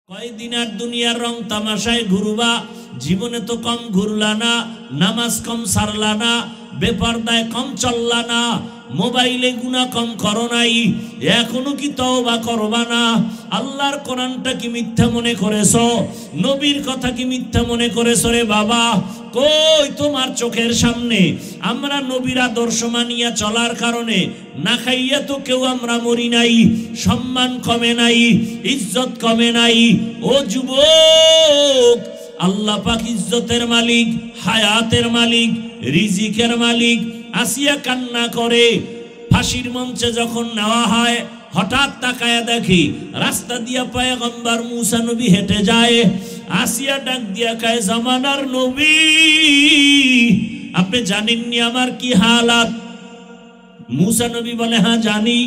কয়দিন আর দুনিয়ার রং তামাশায় ঘুরবা, জীবনে তো কম ঘুরলা না, নামাজ কম সারলা না, বেপরদায় কম চললা না, মোবাইলে গুনাহ কম করো নাই, এখনো কি তওবা করবা না? আল্লাহর কোরআনটা কি মিথ্যা মনে করেছো? নবীর কথা কি মিথ্যা মনে করেছো রে বাবা? কই তোমার চোখের সামনে আমরা নবীর আদর্শ মানিয়া চলার কারণে না খাইয়া তো কেউ আমরা মরি নাই, সম্মান কমে নাই, ইজ্জত কমে নাই। ও যুবক, আল্লাহ পাক ইজ্জতের মালিক, হায়াতের মালিক, রিজিকের মালিক। আসিয়া কান্না করে ফাঁসির মঞ্চে যখন নেওয়া হয়, হঠাৎ তাকায়া দেখি রাস্তা দিয়া পয়গম্বর মুসা নবী হেঁটে যায়। আসিয়া ডাক দিয়া কয়, জামানার নবী, আপনি জানেননি আমার কি হালাত? মুসা নবী বলে, হ্যাঁ জানি।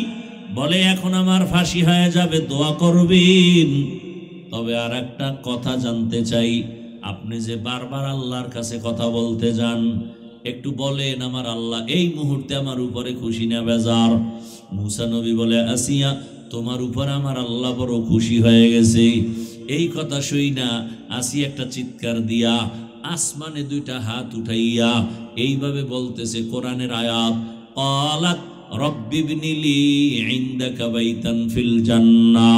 বলে, এখন আমার ফাঁসি হয়ে যাবে, দোয়া করবেন। তবে আর একটা কথা জানতে চাই, আপনি যে বারবার আল্লাহর কাছে কথা বলতে যান, একটু বলেন আমার আল্লাহ এই মুহূর্তে আমার উপরে খুশি না বেজার? মুসা নবী বলে, আসিয়া তোমার উপর আমার আল্লাহ বড় খুশি হয়ে গেছে। এই কথা শুই না আসিয়া একটা চিৎকার দিয়া আসমানে দুইটা হাত উঠাইয়া এইভাবে বলতেছে কোরআনের আয়াত, ক্বালাত রব্বিবনিলি ইনদাকা বাইতান ফিল জান্নাহ।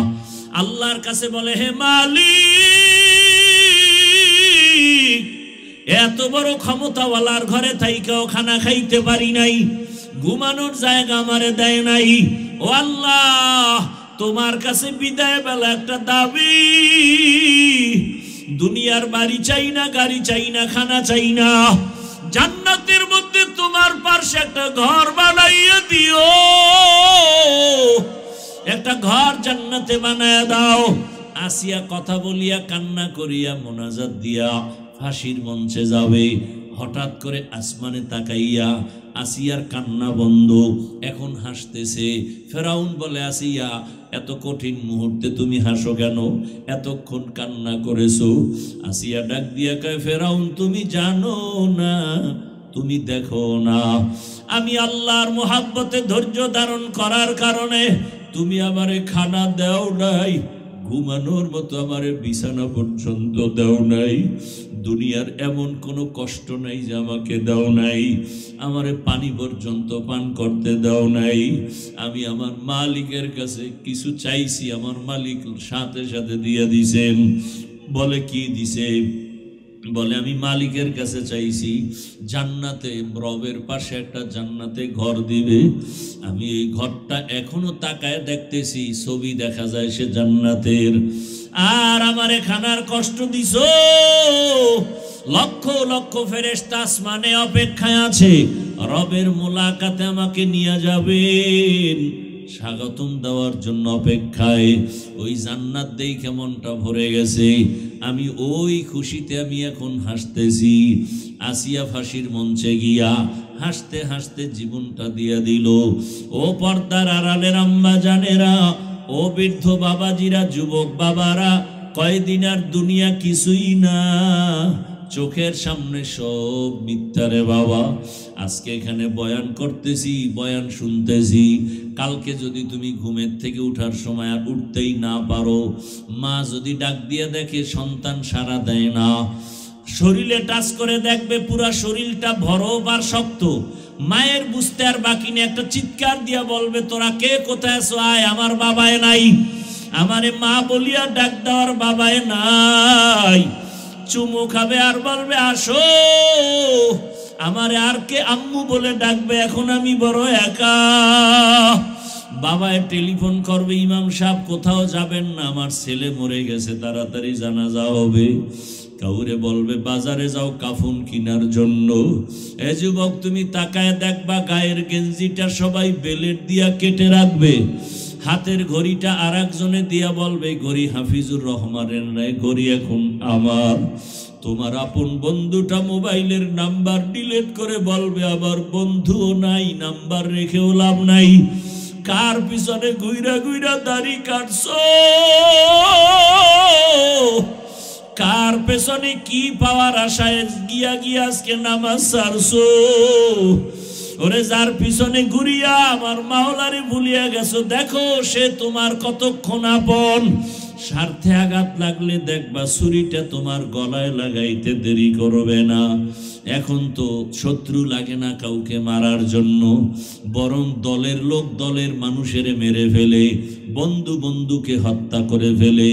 আল্লাহর কাছে বলে, হে মালিক, এত বড় ক্ষমতাওয়ালার ঘরে থাইকাও খানা খাইতে পারি নাই, ঘুমানোর জায়গা আমারে দেয় নাই। ও আল্লাহ, তোমার কাছে বিদায় বেলা একটা দাবি, দুনিয়ার বাড়ি চাই না, গাড়ি চাই না, খানা চাই না, জান্নাতের মধ্যে তোমার পাশে একটা ঘর বানাইয়া দিও, একটা ঘর জান্নাতে বানায়া দাও। আসিয়া কথা বলিয়া কান্না করিয়া মোনাজাত দিয়া ফাঁসির মঞ্চে যাবে। হঠাৎ করে আসমানে তাকাইয়া আসিয়ার কান্না বন্ধ, এখন হাসতেছে। ফেরাউন বলে, আসিয়া এত কঠিন মুহূর্তে তুমি হাসো কেন? এতক্ষণ কান্না করেছো। আসিয়া ডাক দিয়া কয়, ফেরাউন তুমি জানো না, তুমি দেখো না, আমি আল্লাহর মোহাব্বতে ধৈর্য ধারণ করার কারণে তুমি আমারে খানা দাও নাই, ঘুমানোর মতো আমারে বিছানা পর্যন্ত দাও নাই, দুনিয়ার এমন কোনো কষ্ট নাই যে আমাকে দাও নাই, আমারে পানি পর্যন্ত পান করতে দাও নাই। আমি আমার মালিকের কাছে কিছু চাইছি, আমার মালিক সাথে সাথে দিয়ে দিছেন। বলে, কি দিছে? বলে, আমি মালিকের কাছে চাইছি জান্নাতে, রবের পাশে একটা জান্নাতে ঘর দিবে। আমি এই ঘরটা এখনো তাকায় দেখতেছি, ছবি দেখা যায় সে জান্নাতের। আর আমারে খানার কষ্ট দিছো, লক্ষ লক্ষ ফেরেশতা আসমানে অপেক্ষায় আছে, রবের মোলাকাতে আমাকে নিয়ে যাবেন, স্বাগতম দেওয়ার জন্য অপেক্ষায়। ওই জান্নাত দেখে মনটা ভরে গেছে, আমি ওই খুশিতে আমি এখন হাসতেছি। আসিয়া ফাঁসির মঞ্চে গিয়া হাসতে হাসতে জীবনটা দিয়া দিল। ও পর্দার আড়ালের আম্মা জানেরা, ও বৃদ্ধ বাবাজিরা, যুবক বাবারা, কয়দিন আর দুনিয়া কিছুই না, চোখের সামনে সব মিথ্যারে বাবা। আজকে এখানে বয়ান করতেছি, বয়ান শুনতেছি, কালকে যদি তুমি ঘুমের থেকে উঠার সময় আর উঠতেই না পারো, মা যদি ডাক দিয়ে দেখে সন্তান সাড়া দেয় না, শরীরে টাচ করে দেখবে পুরা শরীরটা ভরব আর শক্ত, মায়ের বুঝতে আর বাকি নেই, একটা চিৎকার দিয়া বলবে, তোরা কে কোথায় আছো, আয়, আমার বাবায় নাই। আমারে মা বলিয়া ডাক দেওয়ার বাবায় নাই, চুমু খাবে আর বলবে, আসো। আমারে আর কে আম্মু বলে ডাকবে, এখন আমি বড় একা। বাবায় টেলিফোন করবে, ইমাম সাহেব কোথাও যাবেন না, আমার ছেলে মরে গেছে, তাড়াতাড়ি জানাজা হবে। কাউরে বলবে, বাজারে যাও কাফন কিনার জন্য। এ যুবক, তুমি তাকায় দেখবা গায়ের গেঞ্জিটা সবাই বেলেট দিয়া কেটে রাখবে, হাতের ঘড়িটা আর একজনে দিয়া বলবে, ঘড়ি হাফিজুর রহমানের নাই, ঘড়ি এখন আমার। তোমার আপন বন্ধুটা মোবাইলের নাম্বার ডিলিট করে বলবে, আবার বন্ধুও নাই, নাম্বার রেখেও লাভ নাই। কার পিছনে ঘুইরা ঘুইরা দাড়ি কাটছো, কার পেছনে কি পাওয়ার আশায় গিয়া গিয়া আজকে নামাজ ছাড়ছো? ওরে যার পিছনে ঘুরিয়া আমার মাওলারে ভুলিয়া গেছো, দেখো সে তোমার কতক্ষণ আপন। স্বার্থে আঘাত লাগলে দেখবা ছুরিটা তোমার গলায় লাগাইতে দেরি করবে না। এখন তো শত্রু লাগে না কাউকে মারার জন্য, বরং দলের লোক দলের মানুষের মেরে ফেলে, বন্ধু বন্ধুকে হত্যা করে ফেলে।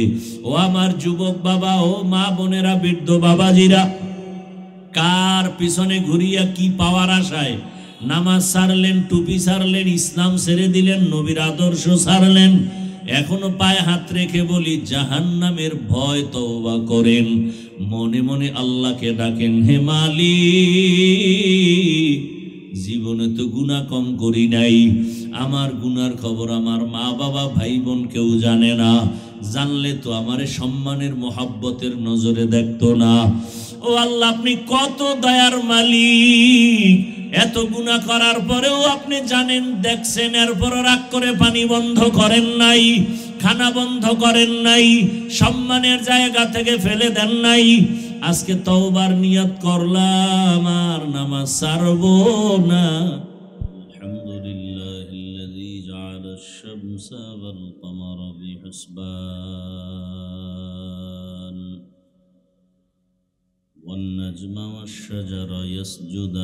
ও আমার যুবক বাবা, ও মা বোনেরা, বৃদ্ধ বাবাজিরা, কার পিছনে ঘুরিয়া কি পাওয়ার আশায় নামাজ ছাড়লেন, টুপি ছাড়লেন, ইসলাম ছেড়ে দিলেন, নবীর আদর্শ ছাড়লেন? এখনো পায়ে হাত রেখে বলি, জাহান্নামের ভয় তওবা করেন, মনে মনে আল্লাহকে ডাকেন, হে মালিক, জীবনে তো গুনাহ কম করি নাই, আমার গুনার খবর আমার মা বাবা ভাই বোন কেউ জানে না, জানলে তো আমারে সম্মানের মোহাব্বতের নজরে দেখতো না। ও আল্লাহ, আপনি কত দয়ার মালিক, এত গুনাহ করার পরেও আপনি জানেন, দেখছেন, এরপর রাগ করে পানি বন্ধ করেন নাই, খানা বন্ধ করেন নাই, সম্মানের জায়গা থেকে ফেলে দেন নাই। আজকে তওবার নিয়ত করলাম, আর নামাজ ছাড়বো না। আলহামদুলিল্লাহিল্লাযী জাআলাশ শামসা ওয়াল কমারা বিহিসবান والنجم والشجر يسجدان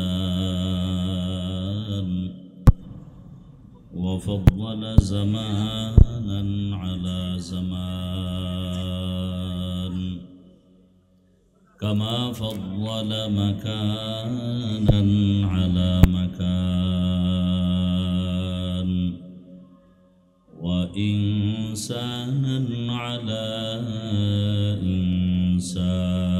وفضل زمانا على زمان كما فضل مكانا على مكان وإنسانا على إنسان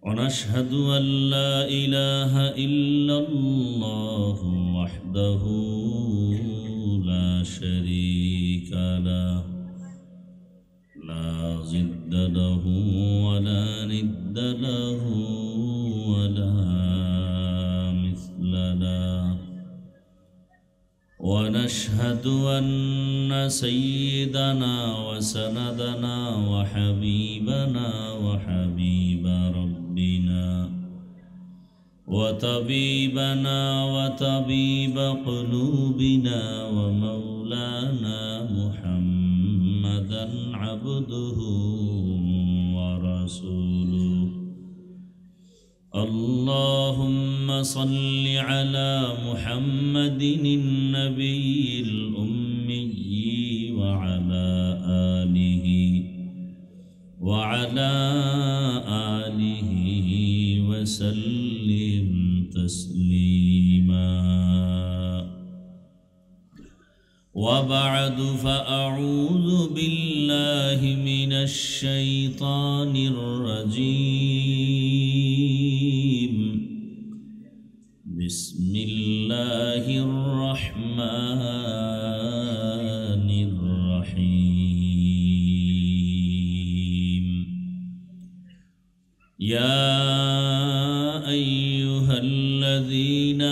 ونشهد أن لا إله إلا الله وحده لا شريك له لا ضد له ولا ند له ولا مثل له ونشهد أن سيدنا وسندنا وحبيبنا وحبيب ربنا وطبيبنا وطبيب قلوبنا ومولانا محمدا عبده ورسوله اللهم صل على محمد النبي الأمي وعلى آله وسلم تسليما وبعد فأعوذ بالله من الشيطان الرجيم بسم الله الرحمن الرحيم يا أيها الذين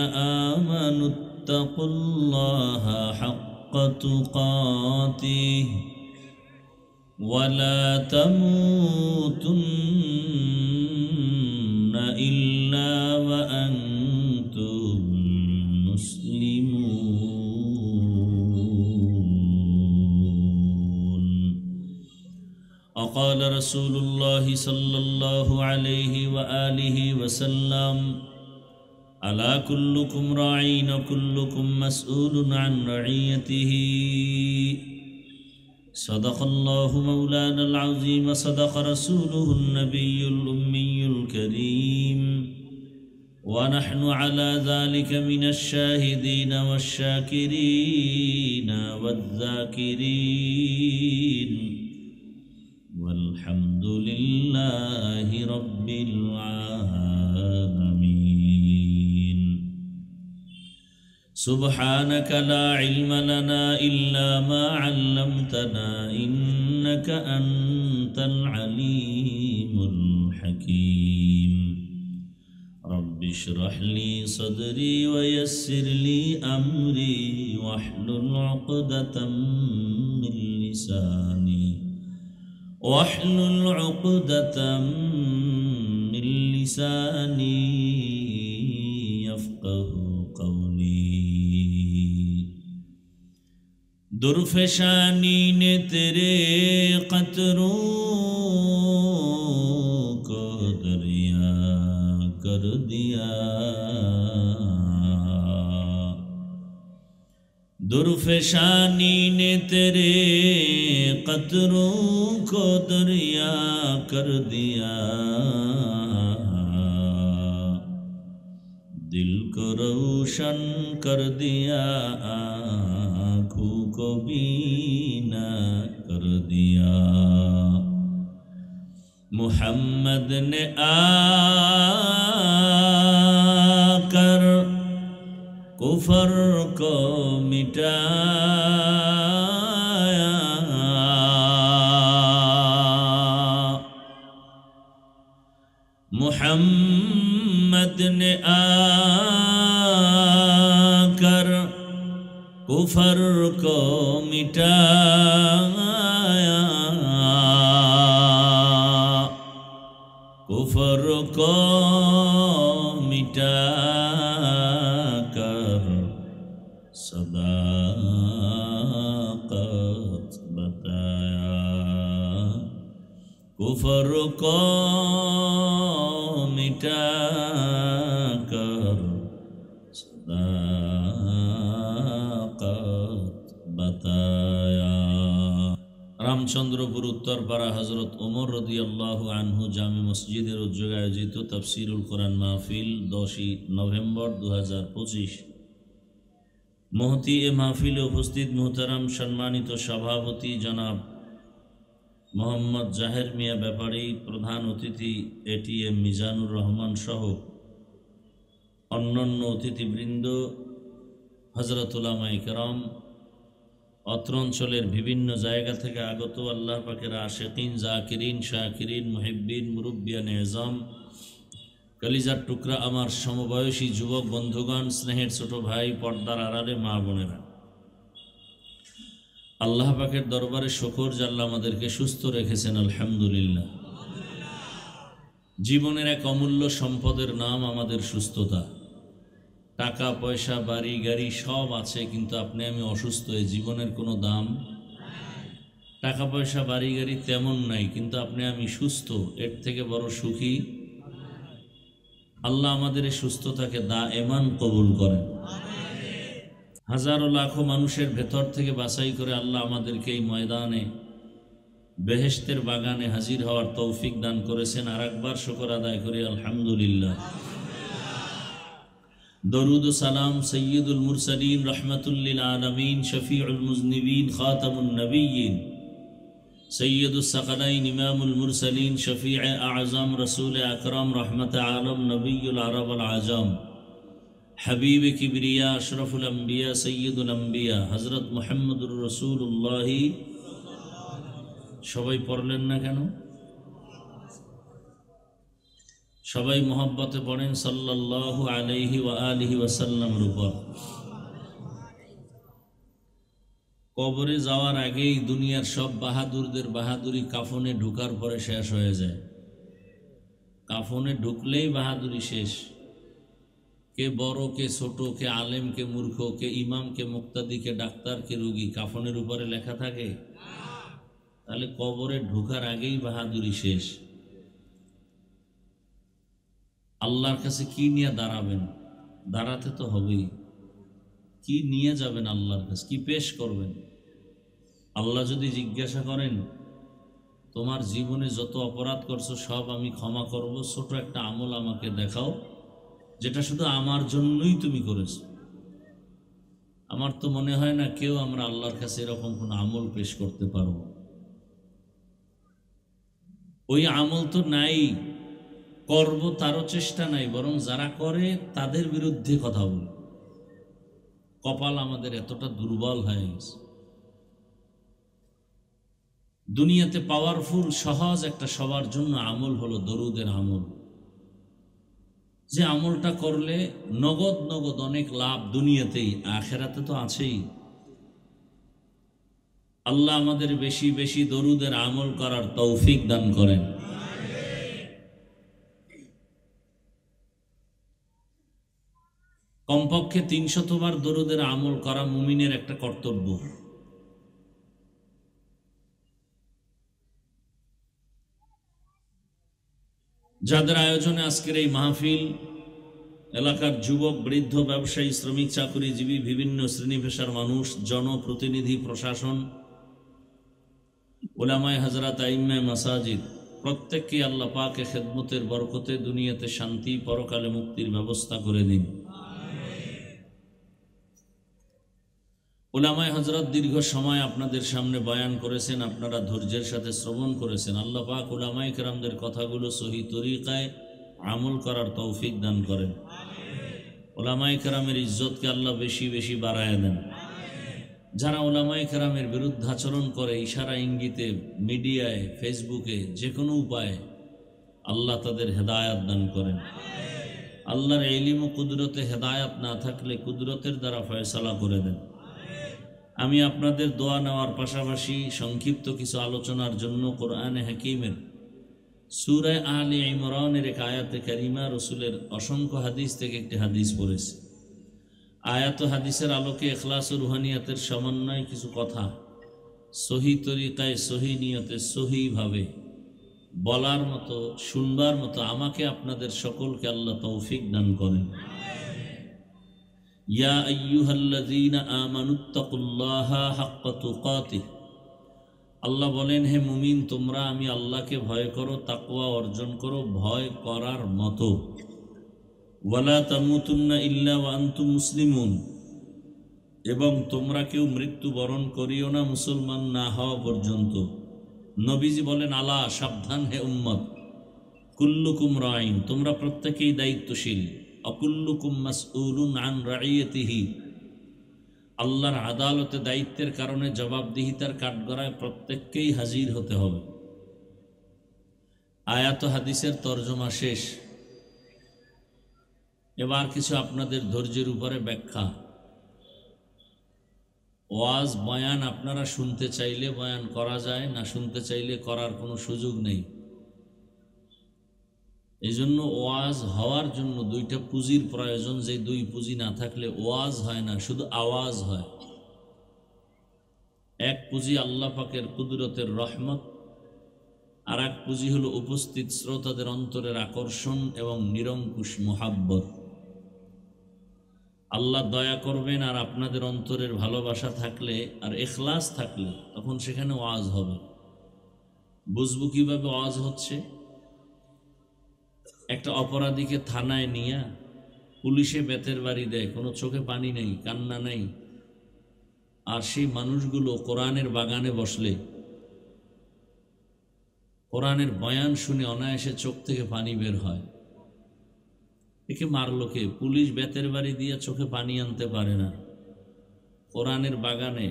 آمنوا اتقوا الله حق تقاته ولا تموتن إلا وأنتم مسلمون وقال رسول الله صلى الله عليه وآله وسلم ألا كلكم راعين وكلكم مسؤول عن رعيته صدق الله مولانا العظيم وصدق رسوله النبي الأمي الكريم ونحن على ذلك من الشاهدين والشاكرين والذاكرين والحمد لله رب العالمين سبحانك لا علم لنا إلا ما علمتنا إنك أنت العليم الحكيم رب اشرح لي صدري ويسر لي أمري واحلل عقدة من لساني يفقه قولي दुर्फशानी ने तेरे कतरों को दरिया कर दिया, दुर्फशानी ने तेरे कतरों को दरिया कर दिया, दिल को रोशन कर दिया, आँखों को बीना कर दिया। मुहम्मद ने आकर कुफर को मिटाया, मुहम्मद ने आकर कुफर को मिटाया, कुफर को मिटाकर सदाकत बताया, कुफर को मिटाकर सदाकत बताया। रामचंद्रपुर उत्तरपाड़ा हजरत उमर रदियल्लाहु आनहु जामे मस्जिदेर उद्योगे आयोजित तफसीरुल कुरान महफिल 10 नवेम्बर 2025। महती ए महफिले उपस्थित मोहताराम सम्मानित सभापति जनाब मोहम्मद जाहेर मिया ব্যাপারী, प्रधान अतिथि एटीएम मिजानुर रहमान सह अन्यान्य अतिथिबृंद, हजरत उलामा इकराम, अत्र अंचलेर विभिन्न जायगा थेके आगत आल्लाह पाकेर आशिकीन, जाकिरीन, शाकिरीन, मुहिब्बिन, मुरब्बियान एजाम, कलिजार टुकरा आमार समबयसी युवक बंधुगण, स्नेहेर छोट भाई, पर्दार आड़ाले मा बोनेरा, আল্লাহ পাকের দরবারে শুকর যে আল্লাহ আমাদেরকে সুস্থ রেখেছেন, আলহামদুলিল্লাহ। জীবনের এক অমূল্য সম্পদের নাম আমাদের সুস্থতা। টাকা পয়সা বাড়ি গাড়ি সব আছে, কিন্তু আপনি আমি অসুস্থ, এই জীবনের কোনো দাম নাই। টাকা পয়সা বাড়ি গাড়ি তেমন নাই, কিন্তু আপনি আমি সুস্থ, এর থেকে বড় সুখী আল্লাহ আমাদের এই সুস্থতাকে দায়েমান কবুল করেন। হাজারো লাখো মানুষের ভেতর থেকে বাছাই করে আল্লাহ আমাদেরকে এই ময়দানে বেহেশতের বাগানে হাজির হওয়ার তৌফিক দান করেছেন। আর একবার শুকর আদায় করি আলহামদুলিল্লাহ। দরুদ ও সালাম সৈয়দুল মুরসালিন রহমাতুল লিল আলামিন শফিউল মুজনিবিন খাতামুন নবিয়্যিন সৈয়দুস সাকালাইন ইমামুল মুরসালিন শফিয়ে আযম রাসূল আকরাম রহমত আলম নবিয়ুল আরব আল আজম हबीब किबरिया अशरफुल अंबिया सैयदुल अंबिया हजरत मुहम्मदुर रसूलुल्लाह। सबाई पढ़लेन ना केन? सबाई मोहब्बते पढ़ेन सल्लल्लाहु अलैहि व आलिहि वसल्लमेर उपर। कबरे जाওয়ার আগেই দুনিয়ার সব বাহাদুরদের বাহাদুরি কাফনে ঢোকার পরে শেষ হয়ে যায়। কাফনে ঢুকলেই বাহাদুরি শেষ। के बड़ो के छोटो के आलेम के मूर्ख के इमाम के मुक्तादी के डाक्तार के रोगी काफनेर ऊपर लेखा थाके? ताहले कबरे ढोकार आगेई बाहादुरी शेष। आल्लाहर काछे कि निये दाঁড়াবেন? दाঁড়াতে तो हबेई। कि निये जाबेन आल्लाहर काछे? कि पेश करबेन? आल्लाह यदि जिज्ञासा करेन তোমার জীবনে যত অপরাধ করছো সব আমি ক্ষমা করব, ছোট একটা আমল আমাকে দেখাও যেটা শুধু আমার জন্যই তুমি করেছো। আমার তো মনে হয় না কেউ আমরা আল্লাহর কাছে এরকম কোন আমল পেশ করতে পারবো। ওই আমল তো নাই, করব তারও চেষ্টা নাই, বরং যারা করে তাদের বিরুদ্ধে কথা বলে। কপাল আমাদের এতটা দুর্বল হয়ে গেছে। দুনিয়াতে পাওয়ারফুল সহজ একটা সবার জন্য আমল হলো দরুদের আমল। যে আমলটা করলে নগদ নগদ অনেক লাভ দুনিয়াতেই, আখেরাতে তো আছেই। আল্লাহ আমাদের বেশি বেশি দরুদের আমল করার তৌফিক দান করেন। কমপক্ষে 300 বার দরুদের আমল করা মুমিনের একটা কর্তব্য। যাদের আয়োজনে আজকের এই মাহফিল, এলাকার যুবক, বৃদ্ধ, ব্যবসায়ী, শ্রমিক, চাকুরিজীবী, বিভিন্ন শ্রেণী পেশার মানুষ, জনপ্রতিনিধি, প্রশাসন, উলামায়ে হযরত, আইম্মায়ে মাসাজিদ, প্রত্যেককে আল্লাহ পাকের খেদমতের বরকতে দুনিয়াতে শান্তি, পরকালে মুক্তির ব্যবস্থা করে দিন। উলামায়ে হযরত দীর্ঘ সময় আপনাদের সামনে বয়ান করেছেন, আপনারা ধৈর্যের সাথে শ্রবণ করেছেন। আল্লাহ পাক উলামায়ে কেরামদের কথাগুলো সহি তরিকায় আমল করার তৌফিক দান করেন। উলামায়ে কেরামের ইজ্জতকে আল্লাহ বেশি বেশি বাড়ায় দেন। যারা উলামায়ে কেরামের বিরুদ্ধাচরণ করে, ইশারা ইঙ্গিতে, মিডিয়ায়, ফেসবুকে, যে কোনো উপায়ে আল্লাহ তাদের হেদায়াত দান করেন। আল্লাহর ইলম ও কুদরতে হেদায়াত না থাকলে কুদরতের দ্বারা ফয়সালা করে দেন। আমি আপনাদের দোয়া নেওয়ার পাশাপাশি সংক্ষিপ্ত কিছু আলোচনার জন্য কোরআনে হাকিমের সূরা আলে ইমরানের এক আয়াতে কারিমা, রসুলের অসংখ্য হাদিস থেকে একটি হাদিস পড়েছি। আয়াত হাদিসের আলোকে ইখলাস ও রুহানিয়াতের সমন্বয়ে কিছু কথা সহি তরিকায়, সহি নিয়তে, সহিভাবে বলার মতো, শুনবার মতো আমাকে আপনাদের সকলকে আল্লাহ তৌফিক দান করেন। ইয়া আইয়ুহাল্লাযীনা আমানুত্তাকুল্লাহা হাক্কা তুকাতিহ, আল্লাহ বলেন, হে মুমিন, তোমরা আমি আল্লাহকে ভয় করো, তাকওয়া অর্জন করো ভয় করার মতো। ওয়ালা তামুতুন্না ইল্লা ওয়া আনতুম মুসলিমুন, এবং তোমরা কেউ মৃত্যুবরণ করিও না মুসলমান না হওয়া পর্যন্ত। নবীজি বলেন, আলা, সাবধান হে উম্মত, কুল্লুকুম রাইন, তোমরা প্রত্যেকেই দায়িত্বশীল, অকুল্লুকুম মাসউলুন আন রাইয়াতিহি, আল্লাহর আদালতে দায়িত্বের কারণে জবাবদিহিতার কাঠগড়ায় প্রত্যেককেই হাজির হতে হবে। আয়াত হাদিসের তর্জমা শেষ। এবার কিছু আপনাদের ধৈর্যের উপরে ব্যাখ্যা। ওয়াজ বয়ান আপনারা শুনতে চাইলে বয়ান করা যায়, না শুনতে চাইলে করার কোনো সুযোগ নেই। এই জন্য ওয়াজ হওয়ার জন্য দুইটা পুঁজির প্রয়োজন, যে দুই পুঁজি না থাকলে ওয়াজ হয় না, শুধু আওয়াজ হয়। এক পুঁজি আল্লাহ পাকের কুদরতের রহমত, আর এক পুঁজি হলো উপস্থিত শ্রোতাদের অন্তরের আকর্ষণ এবং নিরঙ্কুশ মোহাব্বত। আল্লাহ দয়া করবেন, আর আপনাদের অন্তরের ভালোবাসা থাকলে আর ইখলাস থাকলে তখন সেখানে ওয়াজ হবে। বুঝবো কিভাবে ওয়াজ হচ্ছে? একটা অপরাধীকে থানায় নিয়ে পুলিশে বেতের বাড়ি দেয়, কোনো চোখে পানি নেই, কান্না নেই, আর সেই মানুষগুলো কোরআনের বাগানে বসলে, কোরআনের বয়ান শুনে অনায়াসে চোখ থেকে পানি বের হয়। একে মারলো কে? পুলিশ বেতের বাড়ি দিয়ে চোখে পানি আনতে পারে না। কোরআনের বাগানে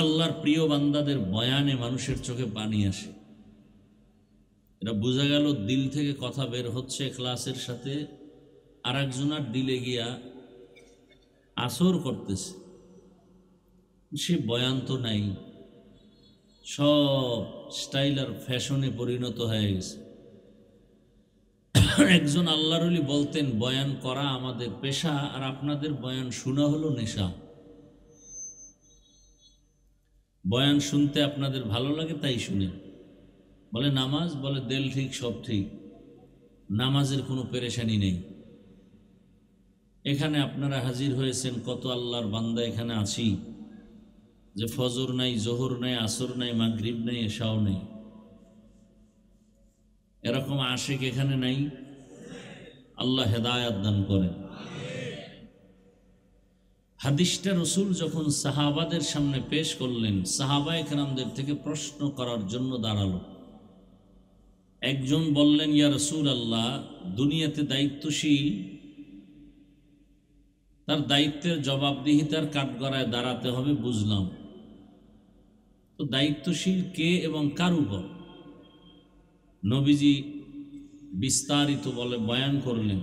আল্লাহর প্রিয় বান্দাদের বয়ানে মানুষের চোখে পানি আসে। এটা বোঝা গেল দিল থেকে কথা বের হচ্ছে ইখলাসের সাথে, আর একজনের দিলে গিয়া আসর করতেছে। সে বয়ান তো নাই, সব স্টাইল আর ফ্যাশনে পরিণত হয়ে গেছে। একজন আল্লাহর ওলি বলতেন, বয়ান করা আমাদের পেশা, আর আপনাদের বয়ান শোনা হলো নেশা। বয়ান শুনতে আপনাদের ভালো লাগে তাই শুনেন। বলে নামাজ, বলে দিল ঠিক, সব ঠিক, নামাজের কোনো পেরেশানি নেই। এখানে আপনারা হাজির হয়েছেন, কত আল্লাহর বান্দা এখানে আছি যে ফজর নাই, জোহর নাই, আসর নাই, মাগরিব নাই, এশাও নেই। এরকম আশিক এখানে নাই? আল্লাহ হেদায়াত দান করেন। হাদিসটা রসুল যখন সাহাবাদের সামনে পেশ করলেন, সাহাবায়ে কেরামদের থেকে প্রশ্ন করার জন্য দাঁড়ালো। একজন বললেন, ইয়া রাসূল আল্লাহ, দুনিয়াতে দায়িত্বশীল, তার দায়িত্বের জবাবদিহিতার কাঠগড়ায় দাঁড়াতে হবে, বুঝলাম, তো দায়িত্বশীল কে এবং কার উপর? নবীজি বিস্তারিত বলে বয়ান করলেন।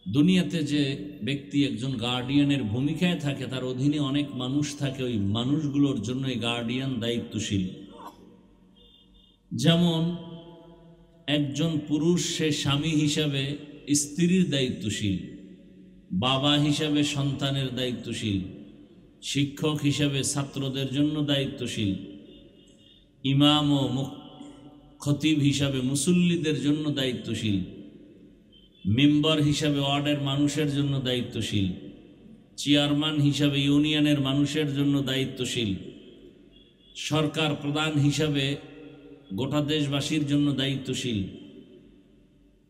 দুনিয়াতে যে ব্যক্তি একজন গার্ডিয়ানের ভূমিকায় থাকে, তার অধীনে অনেক মানুষ থাকে, ওই মানুষগুলোর জন্য এই গার্ডিয়ান দায়িত্বশীল। যেমন একজন পুরুষ, সে স্বামী হিসাবে স্ত্রীর দায়িত্বশীল, বাবা হিসাবে সন্তানের দায়িত্বশীল, শিক্ষক হিসাবে ছাত্রদের জন্য দায়িত্বশীল, ইমাম ও খতিব হিসাবে মুসল্লিদের জন্য দায়িত্বশীল, মেম্বার হিসাবে ওয়ার্ডের মানুষের জন্য দায়িত্বশীল, চেয়ারম্যান হিসাবে ইউনিয়নের মানুষের জন্য দায়িত্বশীল, সরকার প্রধান হিসাবে গোটা দেশবাসীর জন্য দায়িত্বশীল,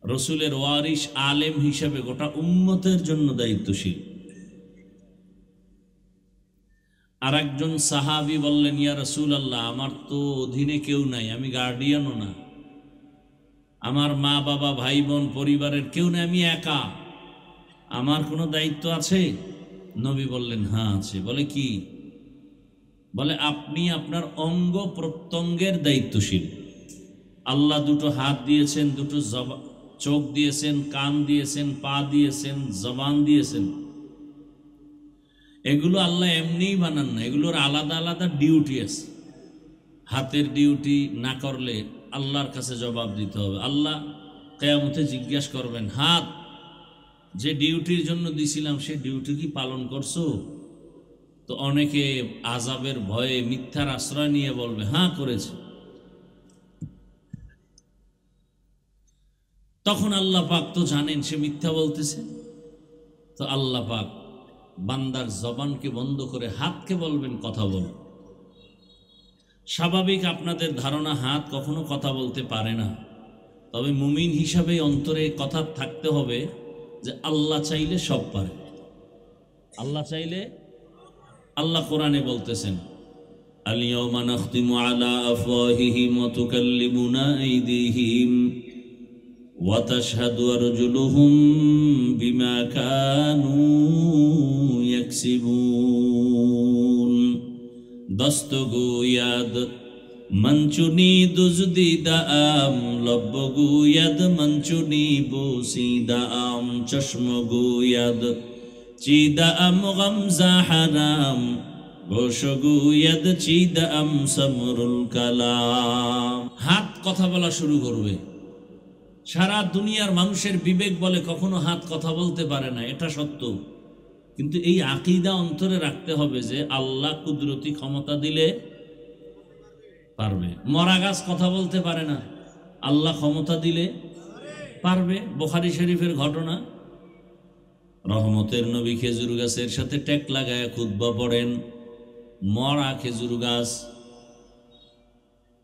রসুলের ওয়ারিস আলেম হিসাবে গোটা উম্মতের জন্য দায়িত্বশীল। আর একজন সাহাবী বললেন, ইয়া রাসূলুল্লাহ, আমার তো অধীনে কেউ নাই, আমি গার্ডিয়ানও না, আমার মা বাবা ভাই বোন পরিবারের কেউ নেই, আমি একা, আমার কোনো দায়িত্ব আছে? নবী বললেন, হ্যাঁ আছে। বলে কি? বলে আপনি আপনার অঙ্গ প্রত্যঙ্গের দায়িত্বশীল। আল্লাহ দুটো হাত দিয়েছেন, দুটো চোখ দিয়েছেন, কান দিয়েছেন, পা দিয়েছেন, জবান দিয়েছেন। এগুলো আল্লাহ এমনিই বানান না, এগুলোর আলাদা আলাদা ডিউটি আছে। হাতের ডিউটি না করলে আল্লাহর কাছে জবাব দিতে হবে। আল্লাহ কিয়ামতে জিজ্ঞাসা করবেন, হাত যে ডিউটির জন্য দিছিলাম সে ডিউটি কি পালন করছো? তো অনেকে আযাবের ভয়ে মিথ্যার আশ্রয় নিয়ে বলবে, হ্যাঁ করেছে। তখন আল্লাহ পাক তো জানেন সে মিথ্যা বলতেছে। তো আল্লাহ পাক বান্দার জবানকে বন্ধ করে হাতকে বলবেন, কথা বল। স্বাভাবিক আপনাদের ধারণা হাত কখনো কথা বলতে পারে না, তবে মুমিন হিসাবে অন্তরে কথা থাকতে হবে যে আল্লাহ চাইলে সব পারে। আল্লাহ চাইলে, আল্লাহ কোরআনে বলতেছেন, আল ইয়াওমা নাখতিমু আলা আফওয়াহিহিম ওয়া তুকাল্লিমুনা আইদিহিম ওয়া তাশহাদু আরজুলুহুম বিমা কানু ইয়াকসিবুন। দস্তগোয়াদ মঞ্চুনি দুজদিদাম লব্বগোয়াদ মঞ্চুনি বসিদাম চশমগোয়াদ চিদাম গামজা হারাম বশগোয়াদ চিদাম সমরুল কালাম। হাত কথা বলা শুরু করবে। সারা দুনিয়ার মানুষের বিবেক বলে কখনো হাত কথা বলতে পারে না, এটা সত্য। কিন্তু এই আকীদা অন্তরে রাখতে হবে যে আল্লাহ কুদরতি ক্ষমতা দিলে পারবে। মরা গাছ কথা বলতে পারে না, আল্লাহ ক্ষমতা দিলে পারবে। বুখারী শরীফের ঘটনা, রহমতের নবী খেজুর গাছের সাথে টেক লাগায় খুতবা পড়েন, মরা খেজুর গাছ।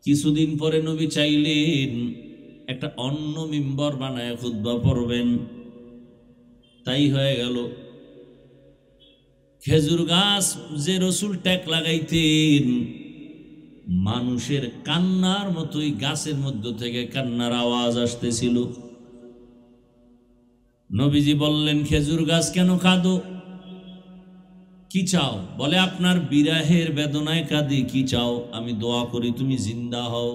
কিছুদিন পরে নবী চাইলেন একটা অন্য মিম্বর বানায় খুতবা পড়বেন, তাই হয়ে গেল। খেজুর গাছ যে রসুল টেক লাগাইতেন, মানুষের কান্নার মতোই গাছের মধ্য থেকে কান্নার আওয়াজ আসতেছিল। নবীজি বললেন, খেজুর গাছ কেন কাঁদো? কি চাও? বলে আপনার বিরহের বেদনায় কাঁদি। কি চাও? আমি দোয়া করি তুমি জিন্দা হও,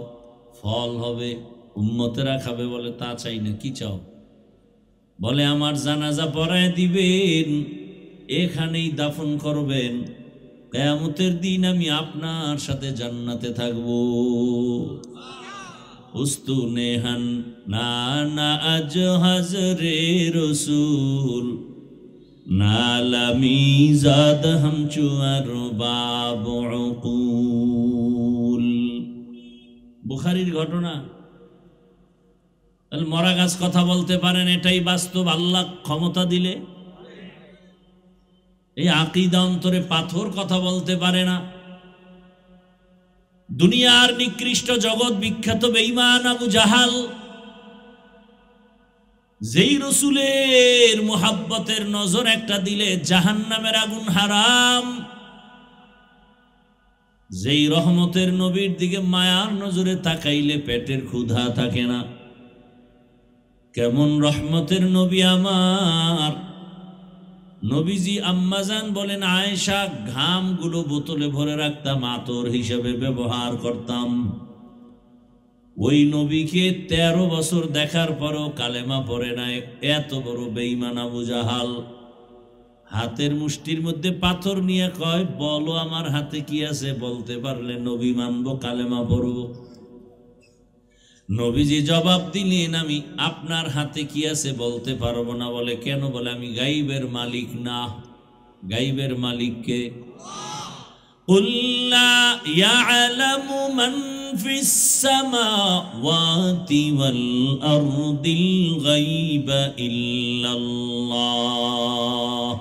ফল হবে, উম্মতেরা খাবে। বলে তা চাই না। কি চাও? বলে আমার জানাজা পড়ায় দিবেন, এখানেই দাফন করবেন, কিয়ামতের দিন আমি আপনার সাথে জান্নাতে থাকব। উস্তুনেহান না না আজ হাজরে রসুল নালামি জাদ হামচু আর বাবুল। বুখারীর ঘটনা। মরা গাছ কথা বলতে পারেন, এটাই বাস্তব। আল্লাহ ক্ষমতা দিলে। এই আকীদা অন্তরে পাথর কথা বলতে পারে না। দুনিয়ার নিকৃষ্ট জগৎ বিখ্যাত বেঈমান আবু জাহাল, যেই রসুলের মুহাব্বতের নজর একটা দিলে জাহান্নামের আগুন হারাম, যেই রহমতের নবীর দিকে মায়ার নজরে তাকাইলে পেটের ক্ষুধা থাকে না। কেমন রহমতের নবী আমার! নবীজি আম্মাজান বলেন, আয়েশা ঘামগুলো বোতলে ভরে রাখতাম, আতর হিসেবে ব্যবহার করতাম। ওই নবীকে 13 বছর দেখার পরও কালেমা পড়ে নাই এত বড় বেঈমান আবু জাহাল। হাতের মুষ্টির মধ্যে পাথর নিয়ে কয়, বলো আমার হাতে কি আছে, বলতে পারলে নবী মানব, কালেমা পড়ব। নবীজি জবাব দিলেন, আমি আপনার হাতে কি আছে বলতে পারবো না। বলে কেন? বলে আমি গাইবের মালিক না। গাইবের মালিককে قل لا يعلم من في السماوات والأرض الغيب إلا الله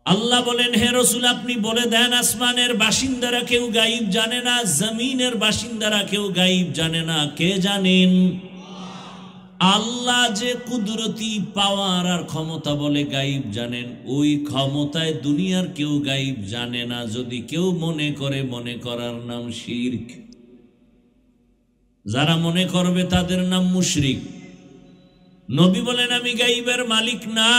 আল্লাহ বলেন, হে রাসূল আপনি বলে দেন, আসমানের বাসিন্দারা কেউ গায়েব জানে না, জমিনের বাসিন্দারা কেউ গায়েব জানে না। কে জানেন? আল্লাহ যে কুদরতি পাওয়ার আর ক্ষমতা বলে গায়েব জানেন, ওই ক্ষমতায় দুনিয়ার কেউ গায়েব জানে না। যদি কেউ মনে করে, মনে করার নাম শিরক। যারা মনে করবে তাদের নাম মুশরিক। নবী বলেন, আমি গায়েবের মালিক না।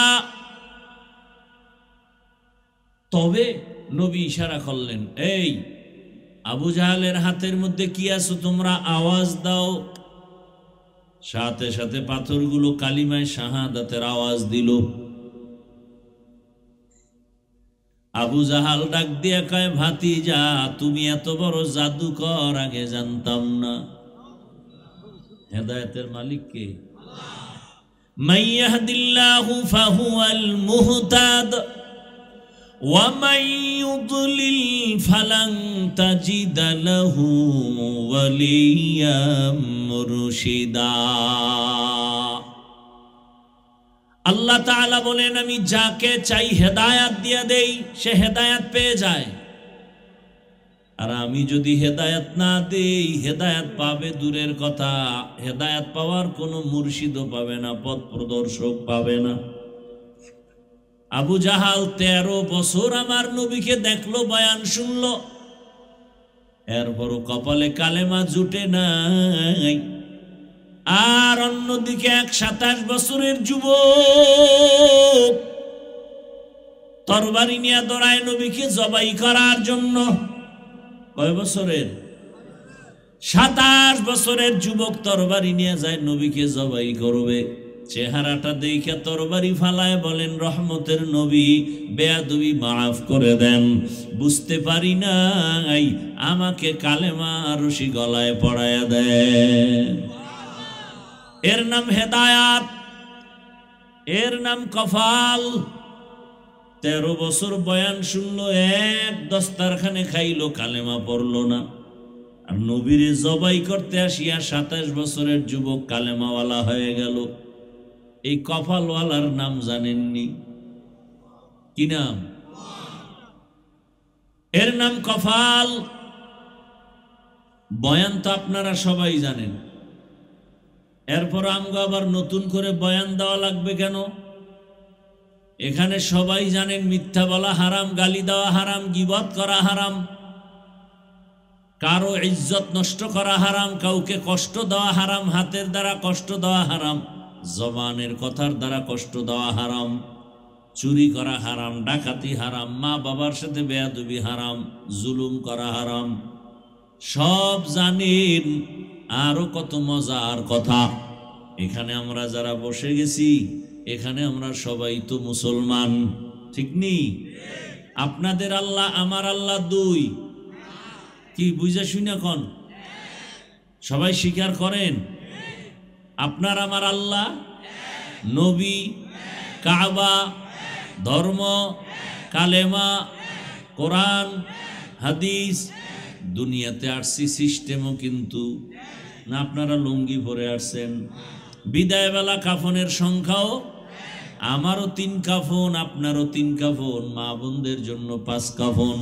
তবে নবী ইশারা করলেন, এই আবু জাহালের হাতের মধ্যে কি আছো তোমরা আওয়াজ দাও। সাথে সাথে পাথরগুলো কালিমায়ে শাহাদাতের আওয়াজ দিল। আবু জাহাল ডাক দিয়ে কয়, ভাতিজা তুমি এত বড় জাদুকর আগে জানতাম না। হেদায়েতের মালিক কে? মান ইয়াহদিল্লাহু ফাহুয়াল মুহতাদ ওয়া মান ইউদ্লিল ফালান তাজিদা লাহু ওয়ালিয়্যাম মুরশিদা। আল্লাহ তাআলা বলেন, আমি যাকে চাই হেদায়েত দিয়ে দেই, সে হেদায়েত পেয়ে যায়। আর আমি যদি হেদায়েত না দেই, হেদায়েত পাবে দূরের কথা, হেদায়েত পাওয়ার কোনো মুর্শিদও পাবে না, পথ প্রদর্শক পাবে না। আবু জাহাল 13 বছর আমার নবীকে দেখলো, বয়ান শুনলো, এরপরও কপালে কালেমা জুটে নাই। আর অন্যদিকে এক 27 বছরের যুবক তরবারি নিয়ে দৌড়ায় নবীকে জবাই করার জন্য। কয় বছরের? 27 বছরের যুবক তরবারি নিয়ে যায় নবীকে জবাই করবে। চেহারাটা দেখে তরবারি ফালায় বলেন, রহমতের নবী, বেয়াদবি মাফ করে দেন, বুঝতে পারি নাই, আমাকে কালেমা রশি গলায় পড়ায়া দেন। এর নাম হেদায়াত, এর নাম কফাল। 13 বছর বয়ান শুনলো, এক দস্তারখানে খাইলো, কালেমা পড়লো না। আর নবীরে জবাই করতে আসিয়া 27 বছরের যুবক কালেমাওয়ালা হয়ে গেল। এই কপালওয়ালার নাম জানেননি? কি নাম? এর নাম কফাল। বয়ান তো আপনারা সবাই জানেন, এরপর আমগো আবার নতুন করে বয়ান দেওয়া লাগবে কেন? এখানে সবাই জানেন মিথ্যা বলা হারাম, গালি দেওয়া হারাম, গীবত করা হারাম, কারো ইজ্জত নষ্ট করা হারাম, কাউকে কষ্ট দেওয়া হারাম, হাতের দ্বারা কষ্ট দেওয়া হারাম, জবানের কথার দ্বারা কষ্ট দেওয়া হারাম, চুরি করা হারাম, ডাকাতি হারাম, মা বাবার সাথে বেয়াদবি হারাম, জুলুম করা হারাম। সব জানেন। আরো কত মজার কথা, এখানে আমরা যারা বসে গেছি, এখানে আমরা সবাই তো মুসলমান, ঠিক নেই? আপনাদের আল্লাহ আমার আল্লাহ দুই, কি বুঝা শুনে কোন? সবাই স্বীকার করেন? আপনার আমার আল্লাহ, নবী, কাবা, ধর্ম, কালেমা, কোরআন, হাদিস। দুনিয়াতে আসছি সিস্টেমও কিন্তু না। আপনারা লুঙ্গি পরে আসছেন, বিদায় বেলা কাফনের সংখ্যাও আমারও 3 কাফন, আপনারও 3 কাফন, মা বোনদের জন্য 5 কাফন।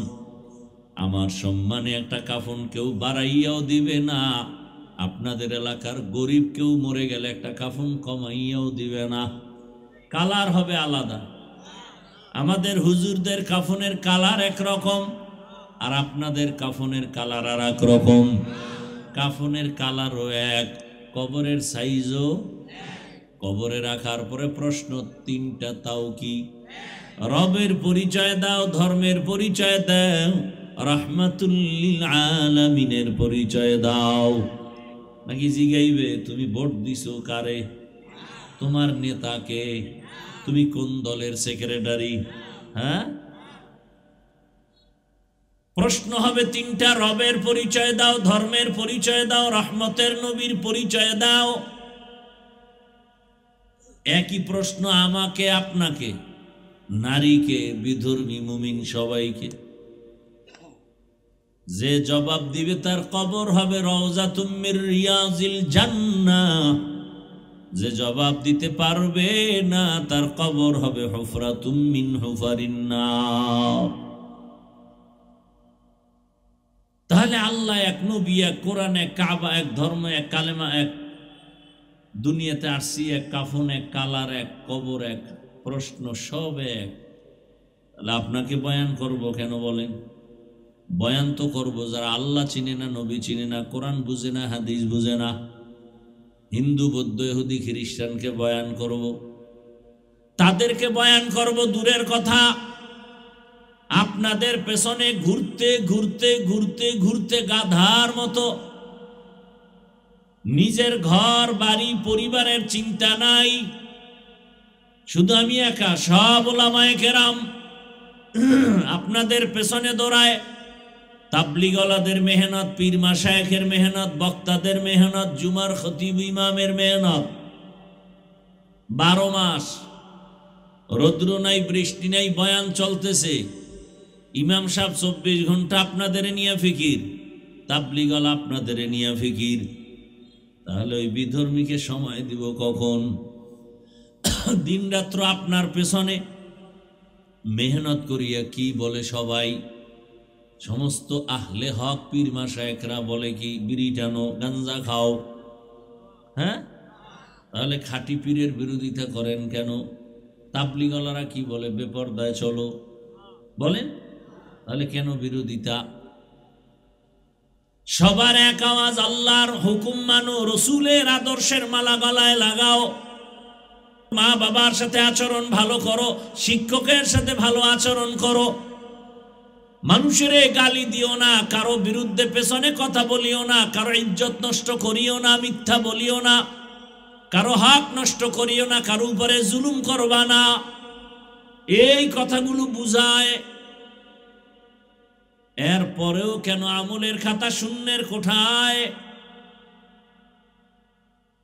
আমার সম্মানে একটা কাফন কেউ বাড়াইয়াও দিবে না। আপনাদের এলাকার গরিব কেউ মরে গেলে একটা কাফন কমাইয়াও দিবে না। কালার হবে আলাদা। আমাদের হুজুরদের কাফনের কালার একরকম, আর আপনাদের কাফনের কালার আর এক রকম। কাফনের কালারও এক, কবরের সাইজও। কবরে রাখার পরে প্রশ্ন 3টা, তাও কি? রবের পরিচয় দাও, ধর্মের পরিচয় দাও, রাহমাতুল লিল আলামিনের পরিচয় দাও। নাকি জিগাইবে তুমি ভোট দিছো কারে, তোমার নেতাকে, তুমি কোন দলের সেক্রেটারি? হ্যাঁ, প্রশ্ন হবে 3টা। রবের পরিচয় দাও, ধর্মের পরিচয় দাও, রহমতের নবীর পরিচয় দাও। একই প্রশ্ন আমাকে, আপনাকে, নারীকে, বিধর্মী মুমিন সবাইকে। যে জবাব দিবে তার কবর হবে রওজাতুম মির রিয়াজিল জান্নাহ, যে জবাব দিতে পারবে না তার কবর হবে হুফরাতুম মিন হুফারিন নার। তাহলে আল্লাহ এক, নবী এক, কোরআন এক, কাবা এক, ধর্ম এক, কালেমা এক, দুনিয়াতে আসছি এক, কাফন এক, কালার এক, কবর এক, প্রশ্ন সব এক। তাহলে আপনাকে বয়ান করব কেন বলেন? বয়ান তো করব যারা আল্লাহ চিনে না, নবী চিনে না, কোরআন বুঝে না, হাদিস বুঝে না, হিন্দু বৌদ্ধ ইহুদি খ্রিস্টানকে বয়ান করব, তাদেরকে বয়ান করব দূরের কথা। আপনাদের পেছনে ঘুরতে ঘুরতে ঘুরতে ঘুরতে গাধার মতো, নিজের ঘর বাড়ি পরিবারের চিন্তা নাই, শুধু আমি একা, সব ওলামায়ে কেরাম আপনাদের পেছনে দৌড়ায়। তাবলিগওয়ালাদের মেহনত, পীর মাশায়েখের মেহনত, বক্তাদের মেহনত, জুমার খতিব ইমামের মেহনত, 12 মাস রৌদ্র নাই বৃষ্টি নাই বয়ান চলতেছে। ইমাম সাহেব 24 ঘন্টা আপনাদের নিয়ে ফিকির, তাবলিগওয়ালা আপনাদের নিয়ে ফিকির। তাহলে ওই বিধর্মীকে সময় দিব কখন? দিন রাত্র আপনার পেছনে মেহনত করিয়া কি বলে সবাই? সমস্ত আহলে হক পীর মাশায়েখরা বলে কি বিড়ি টানো, গাঞ্জা খাও। হ্যাঁ, তাহলে খাঁটি পীরের বিরোধিতা করেন কেন? তাবলিগওয়ালারা কি বলে? বেপরদায় চলো বলেন, তাহলে কেন বিরোধিতা? সবার এক আওয়াজ, আল্লাহর হুকুম মানো, রসুলের আদর্শের মালা গলায় লাগাও, মা বাবার সাথে আচরণ ভালো করো, শিক্ষকের সাথে ভালো আচরণ করো, মানুষের গালি দিও না, কারো বিরুদ্ধে পেছনে কথা বলিও না, কারো ইজ্জত নষ্ট করিও না, মিথ্যা বলিও না, কারো হক নষ্ট করিও না, কারো উপরে জুলুম করবা না। এই কথাগুলো বুঝায়। এরপরেও কেন আমলের খাতা শূন্যের কোঠায়?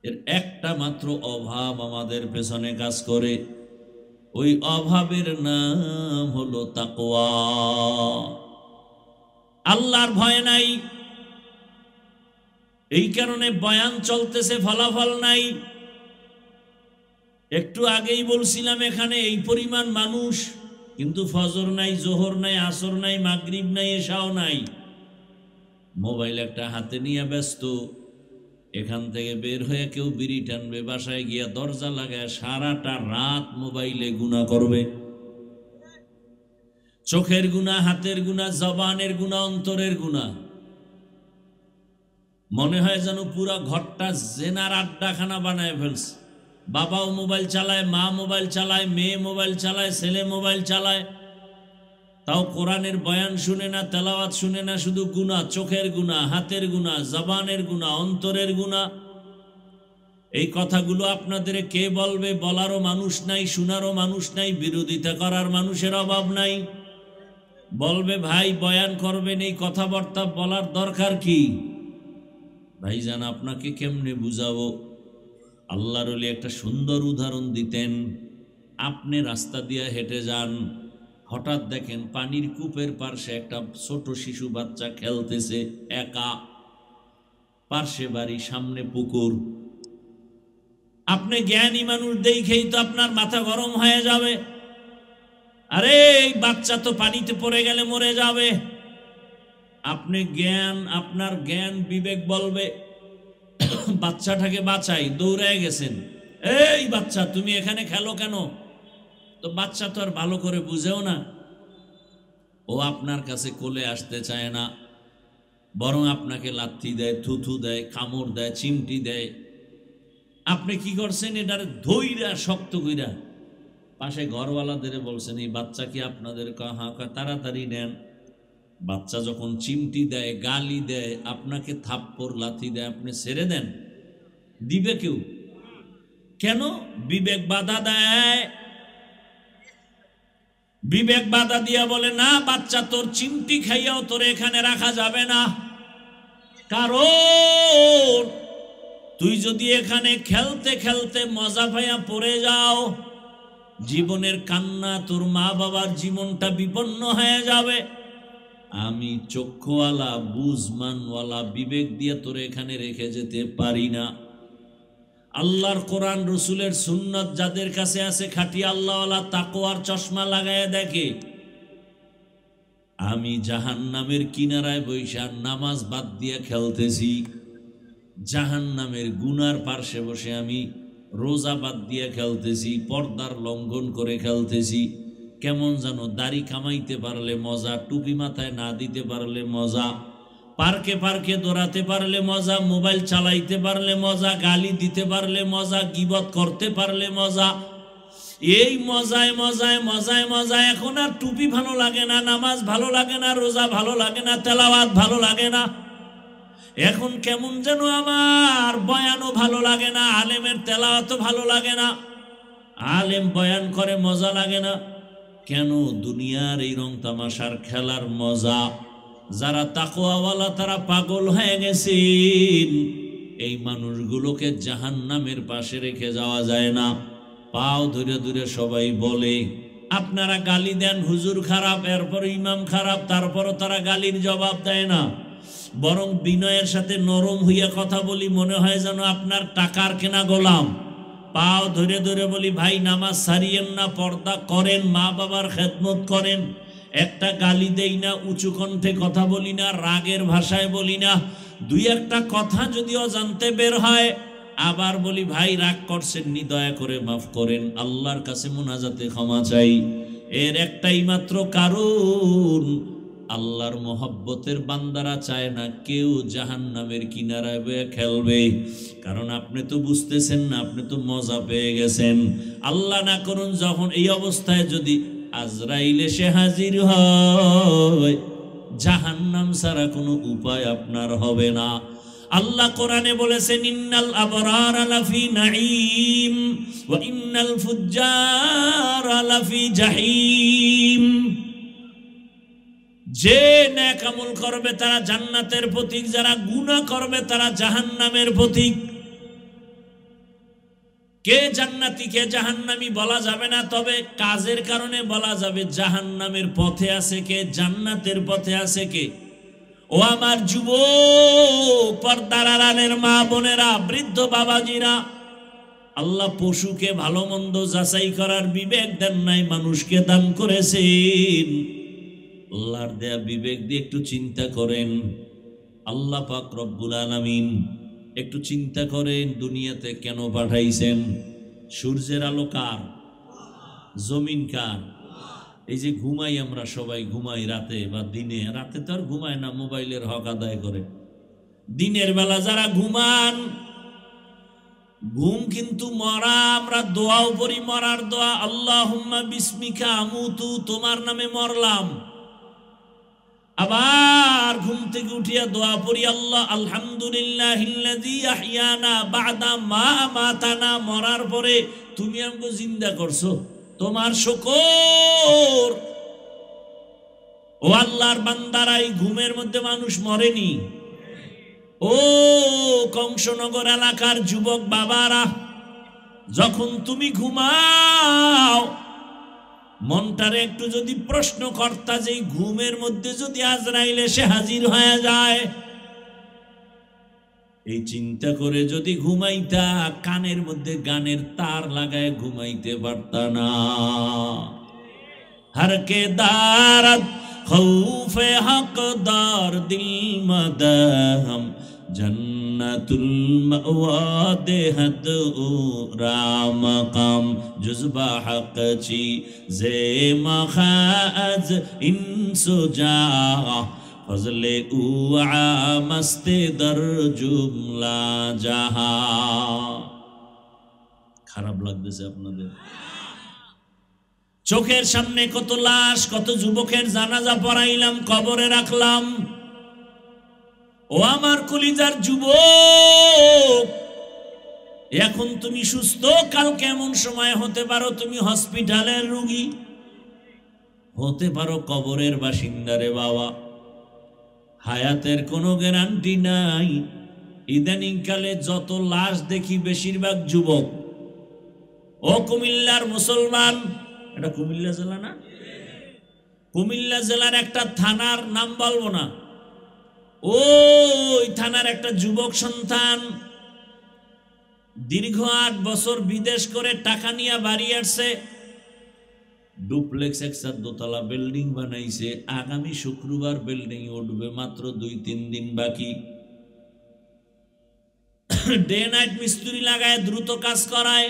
এর একটা মাত্র অভাব আমাদের পেছনে কাজ করে, ওই অভাবের নাম হলো তাকওয়া। আল্লাহর ভয় নাই, এই কারণে বয়ান চলতেছে, ফলাফল নাই। একটু আগেই বলছিলাম এখানে এই পরিমাণ মানুষ, কিন্তু ফজর নাই, জোহর নাই, আসর নাই, মাগরিব নাই, এশাও নাই। মোবাইল একটা হাতে নিয়ে ব্যস্ত। এখান থেকে বের হয়ে কেউ বিড়ি টানবে, বাসায় গিয়া দরজা লাগায় সারাটা রাত মোবাইলে গুনাহ করবে। চোখের গুনাহ, হাতের গুনাহ, জবানের গুনাহ, অন্তরের গুনাহ। মনে হয় যেন পুরা ঘরটা জেনার আড্ডাখানা বানায় ফেলছে। বাবাও মোবাইল চালায়, মা মোবাইল চালায়, মেয়ে মোবাইল চালায়, ছেলে মোবাইল চালায়, তাও কোরআনের বয়ান শুনে না, তেলাওয়াত শুনে না, শুধু গুনাহ, চোখের গুনাহ, হাতের গুনাহ, জবানের গুনাহ, অন্তরের গুনাহ। এই কথাগুলো আপনাদের কে বলবে? বলারও মানুষ নাই, শোনারও মানুষ নাই, বিরোধিতা করার মানুষের অভাব নাই। বলবে ভাই বয়ান করবেন, এই কথাবার্তা বলার দরকার কি? ভাইজান আপনাকে কেমনে বুঝাবো? আল্লাহর ওলি একটা সুন্দর উদাহরণ দিতেন। আপনি রাস্তা দিয়ে হেঁটে যান, হঠাৎ দেখেন পানির কূপের পার্শ্বে একটা ছোট শিশু বাচ্চা খেলতেছে একা, পার্শ্বে বাড়ি, সামনে পুকুর। আপনি জ্ঞানী মানুষ দেখেই তো আপনার মাথা গরম হয়ে যাবে, আরে এই বাচ্চা তো পানিতে পড়ে গেলে মরে যাবে। আপনি আপনার জ্ঞান বিবেক বলবে বাচ্চাটাকে বাঁচাই, দৌড়ায় গেছেন, এই বাচ্চা তুমি এখানে খেলো কেন? তো বাচ্চা তো আর ভালো করে বুঝেও না, ও আপনার কাছে কোলে আসতে চায় না, বরং আপনাকে লাথি দেয়, থুথু দেয়, কামড় দেয়, চিমটি দেয়। আপনি কি করছেন? এটার ধৈরা শক্ত কইরা পাশে ঘরওয়ালাদের বলছেন এই বাচ্চা কি আপনাদের? তাড়াতাড়ি নেন। বাচ্চা যখন চিমটি দেয়, গালি দেয়, আপনাকে থাপ্পড় লাথি দেয়, আপনি ছেড়ে দেন? দিবে কেউ? কেন? বিবেক বাধা দেয়। বিবেক বাধা দিয়া বলে না বাচ্চা তোর চিমটি খাইয়াও তোর এখানে রাখা যাবে না, কারণ তুই যদি এখানে খেলতে খেলতে মজা পাইয়া পড়ে যাও, জীবনের কান্না, তোর মা বাবার জীবনটা বিপন্ন হয়ে যাবে। আমি চক্ষুওয়ালা বুঝমানওয়ালা বিবেক দিয়ে তোরে এখানে রেখে যেতে পারি না। আল্লাহর কোরআন রসুলের সুন্নত যাদের কাছে আছে খাঁটি আল্লাহওয়ালা তাকওয়ার চশমা লাগায় দেখে, আমি জাহান্নামের কিনারায় বৈশা নামাজ বাদ দিয়ে খেলতেছি, জাহান্নামের গুনার পার্শ্বে বসে আমি রোজা বাদ দিয়ে খেলতেছি, পর্দার লঙ্ঘন করে খেলতেছি। কেমন যেন দাড়ি কামাইতে পারলে মজা, টুপি মাথায় না দিতে পারলে মজা, পার্কে পার্কে দৌড়াতে পারলে মজা, মোবাইল চালাইতে পারলে মজা, গালি দিতে পারলে মজা, গীবত করতে পারলে মজা। এই মজায় মজায় মজায় মজায় এখন আর টুপি ভালো লাগে না, নামাজ ভালো লাগে না, রোজা ভালো লাগে না, তেলাওয়াত ভালো লাগে না। এখন কেমন যেন আমার বয়ানও ভালো লাগে না, আলেমের তেলাওয়াতও ভালো লাগে না, আলেম বয়ান করে মজা লাগে না। কেন? দুনিয়ার এই রং তামাশার খেলার মজা যারা তাকওয়াওয়ালা তারা পাগল হয়ে গেছেন। এই মানুষগুলোকে জাহান্নামের পাশে রেখে যাওয়া যায় না। পাও ধরে ধরে সবাই বলে, আপনারা গালি দেন হুজুর খারাপ, এরপর ইমাম খারাপ, তারপরও তারা গালির জবাব দেয় না। বরং বিনয়ের সাথে নরম হইয়া কথা বলি, মনে হয় যেন আপনার টাকার কেনা গোলাম। পাও ধরে ধরে বলি, ভাই নামাজ ছাড়িয়েন না, পর্দা করেন, মা বাবার খেদমত করেন। একটা গালি দেই না, উঁচু কণ্ঠে কথা বলি না, রাগের ভাষায় বলি না। দুই একটা কথা যদি অজান্তে বের হয় আবার বলি, ভাই রাগ করছেন নি, দয়া করে মাফ করেন, আল্লাহর কাছে মুনাজাতে ক্ষমা চাই। এর একটাই মাত্র কারণ, আল্লাহর মোহব্বতের বান্দারা চায় না কেউ জাহান্নামের কিনারায় বয়ে খেলবে। কারণ আপনি তো বুঝতেছেন না, আপনি তো মজা পেয়ে গেছেন। আল্লাহ না করুন যখন এই অবস্থায় যদি আজরাইল এসে হাজির হয়, জাহান্নাম ছাড়া কোনো উপায় আপনার হবে না। আল্লাহ কোরআনে বলেছেন, ইন্নাল আবরারা লাফি নাঈম ওয়া ইন্নাল ফুজ্জারা লাফি জাহিম। যে নেক আমল করবে তারা জান্নাতের প্রতীক, যারা গুনাহ করবে তারা জাহান্নামের প্রতীক। কে জান্নাতি কে জাহান্নামী বলা যাবে না, তবে কাজের কারণে বলা যাবে জাহান্নামের পথে আছে কে, জান্নাতের পথে আছে কে। ও আমার যুবক পর্দার আড়ালের মা বোনেরা, বৃদ্ধ বাবাজিরা, আল্লাহ পশুকে ভালো মন্দ যাচাই করার বিবেক দেন নাই, মানুষকে দান করেছেন। আল্লাহর দেয়া বিবেক দিয়ে একটু চিন্তা করেন। আল্লাহ পাক রব্বুল আলামিন একটু চিন্তা করেন, দুনিয়াতে কেন পাঠাইছেন? সূর্যের আলো কার? জমিন কার? এই যে ঘুমাই আমরা, সবাই ঘুমাই রাতে বা দিনে। রাতে তো আর ঘুমায় না, মোবাইলের হক আদায় করে। দিনের বেলা যারা ঘুমান, ঘুম কিন্তু মরা। আমরা দোয়াও পড়ি, মরার দোয়া, আল্লাহুম্মা বিসমিকা আমুতু, তোমার নামে মরলাম। আবার ঘুম থেকে উঠিয়া দোয়া পড়ি, আল্লাহ আলহামদুলিল্লাহিল্লাযী আহইয়ানা বা'দা মা আমাতানা, মরার পরে তুমি আমাকে জিন্দা করছো, তোমার শুকর। ও আল্লাহর বান্দারা, এই ঘুমের মধ্যে মানুষ মরেনি। ও কংসনগর এলাকার যুবক বাবারা, যখন তুমি ঘুমাও মনটারে একটু যদি প্রশ্ন করতা যে ঘুমের মধ্যে যদি আজরাইল এসে হাজির হয়ে যায়, এই চিন্তা করে যদি ঘুমাইতা, কানের মধ্যে গানের তার লাগায় ঘুমাইতে পারতা না। হরকে দারদ খৌফে হকদার দিল মদহম, জন্নতুল মাওয়া দেহত রাম কাম, জুজবা হক চি জে মখাজ ইনসুজা, ফজলে উআ মস্তে দর জুমলা জাহা। খারাপ লাগতেছে আপনাদের? চোখের সামনে কত লাশ, কত যুবকের জানাজা পড়াইলাম, কবরে রাখলাম। ও আমার কলিজার যুবক, এখন তুমি সুস্থ, কালকে এমন সময় হতে পারো তুমি হসপিটালের রোগী, হতে পারো কবরের বাসিন্দারে বাবা। হায়াতের কোনো গ্যারান্টি নাই। ইদানিং কালে যত লাশ দেখি বেশিরভাগ যুবক। ও কুমিল্লার মুসলমান, এটা কুমিল্লা জেলা না? কুমিল্লা জেলার একটা থানার নাম বলবো না, ওই থানার একটা যুবক সন্তান দীর্ঘ 8 বছর বিদেশ করে টাকা নিয়ে বাড়ি আসছে, ডুপ্লেক্স একটা দোতলা বিল্ডিং বানাইছে। আগামী শুক্রবার বিল্ডিং উঠবে, মাত্র 2-3 দিন বাকি। ডে নাইট মিস্ত্রি লাগায় দ্রুত কাজ করায়।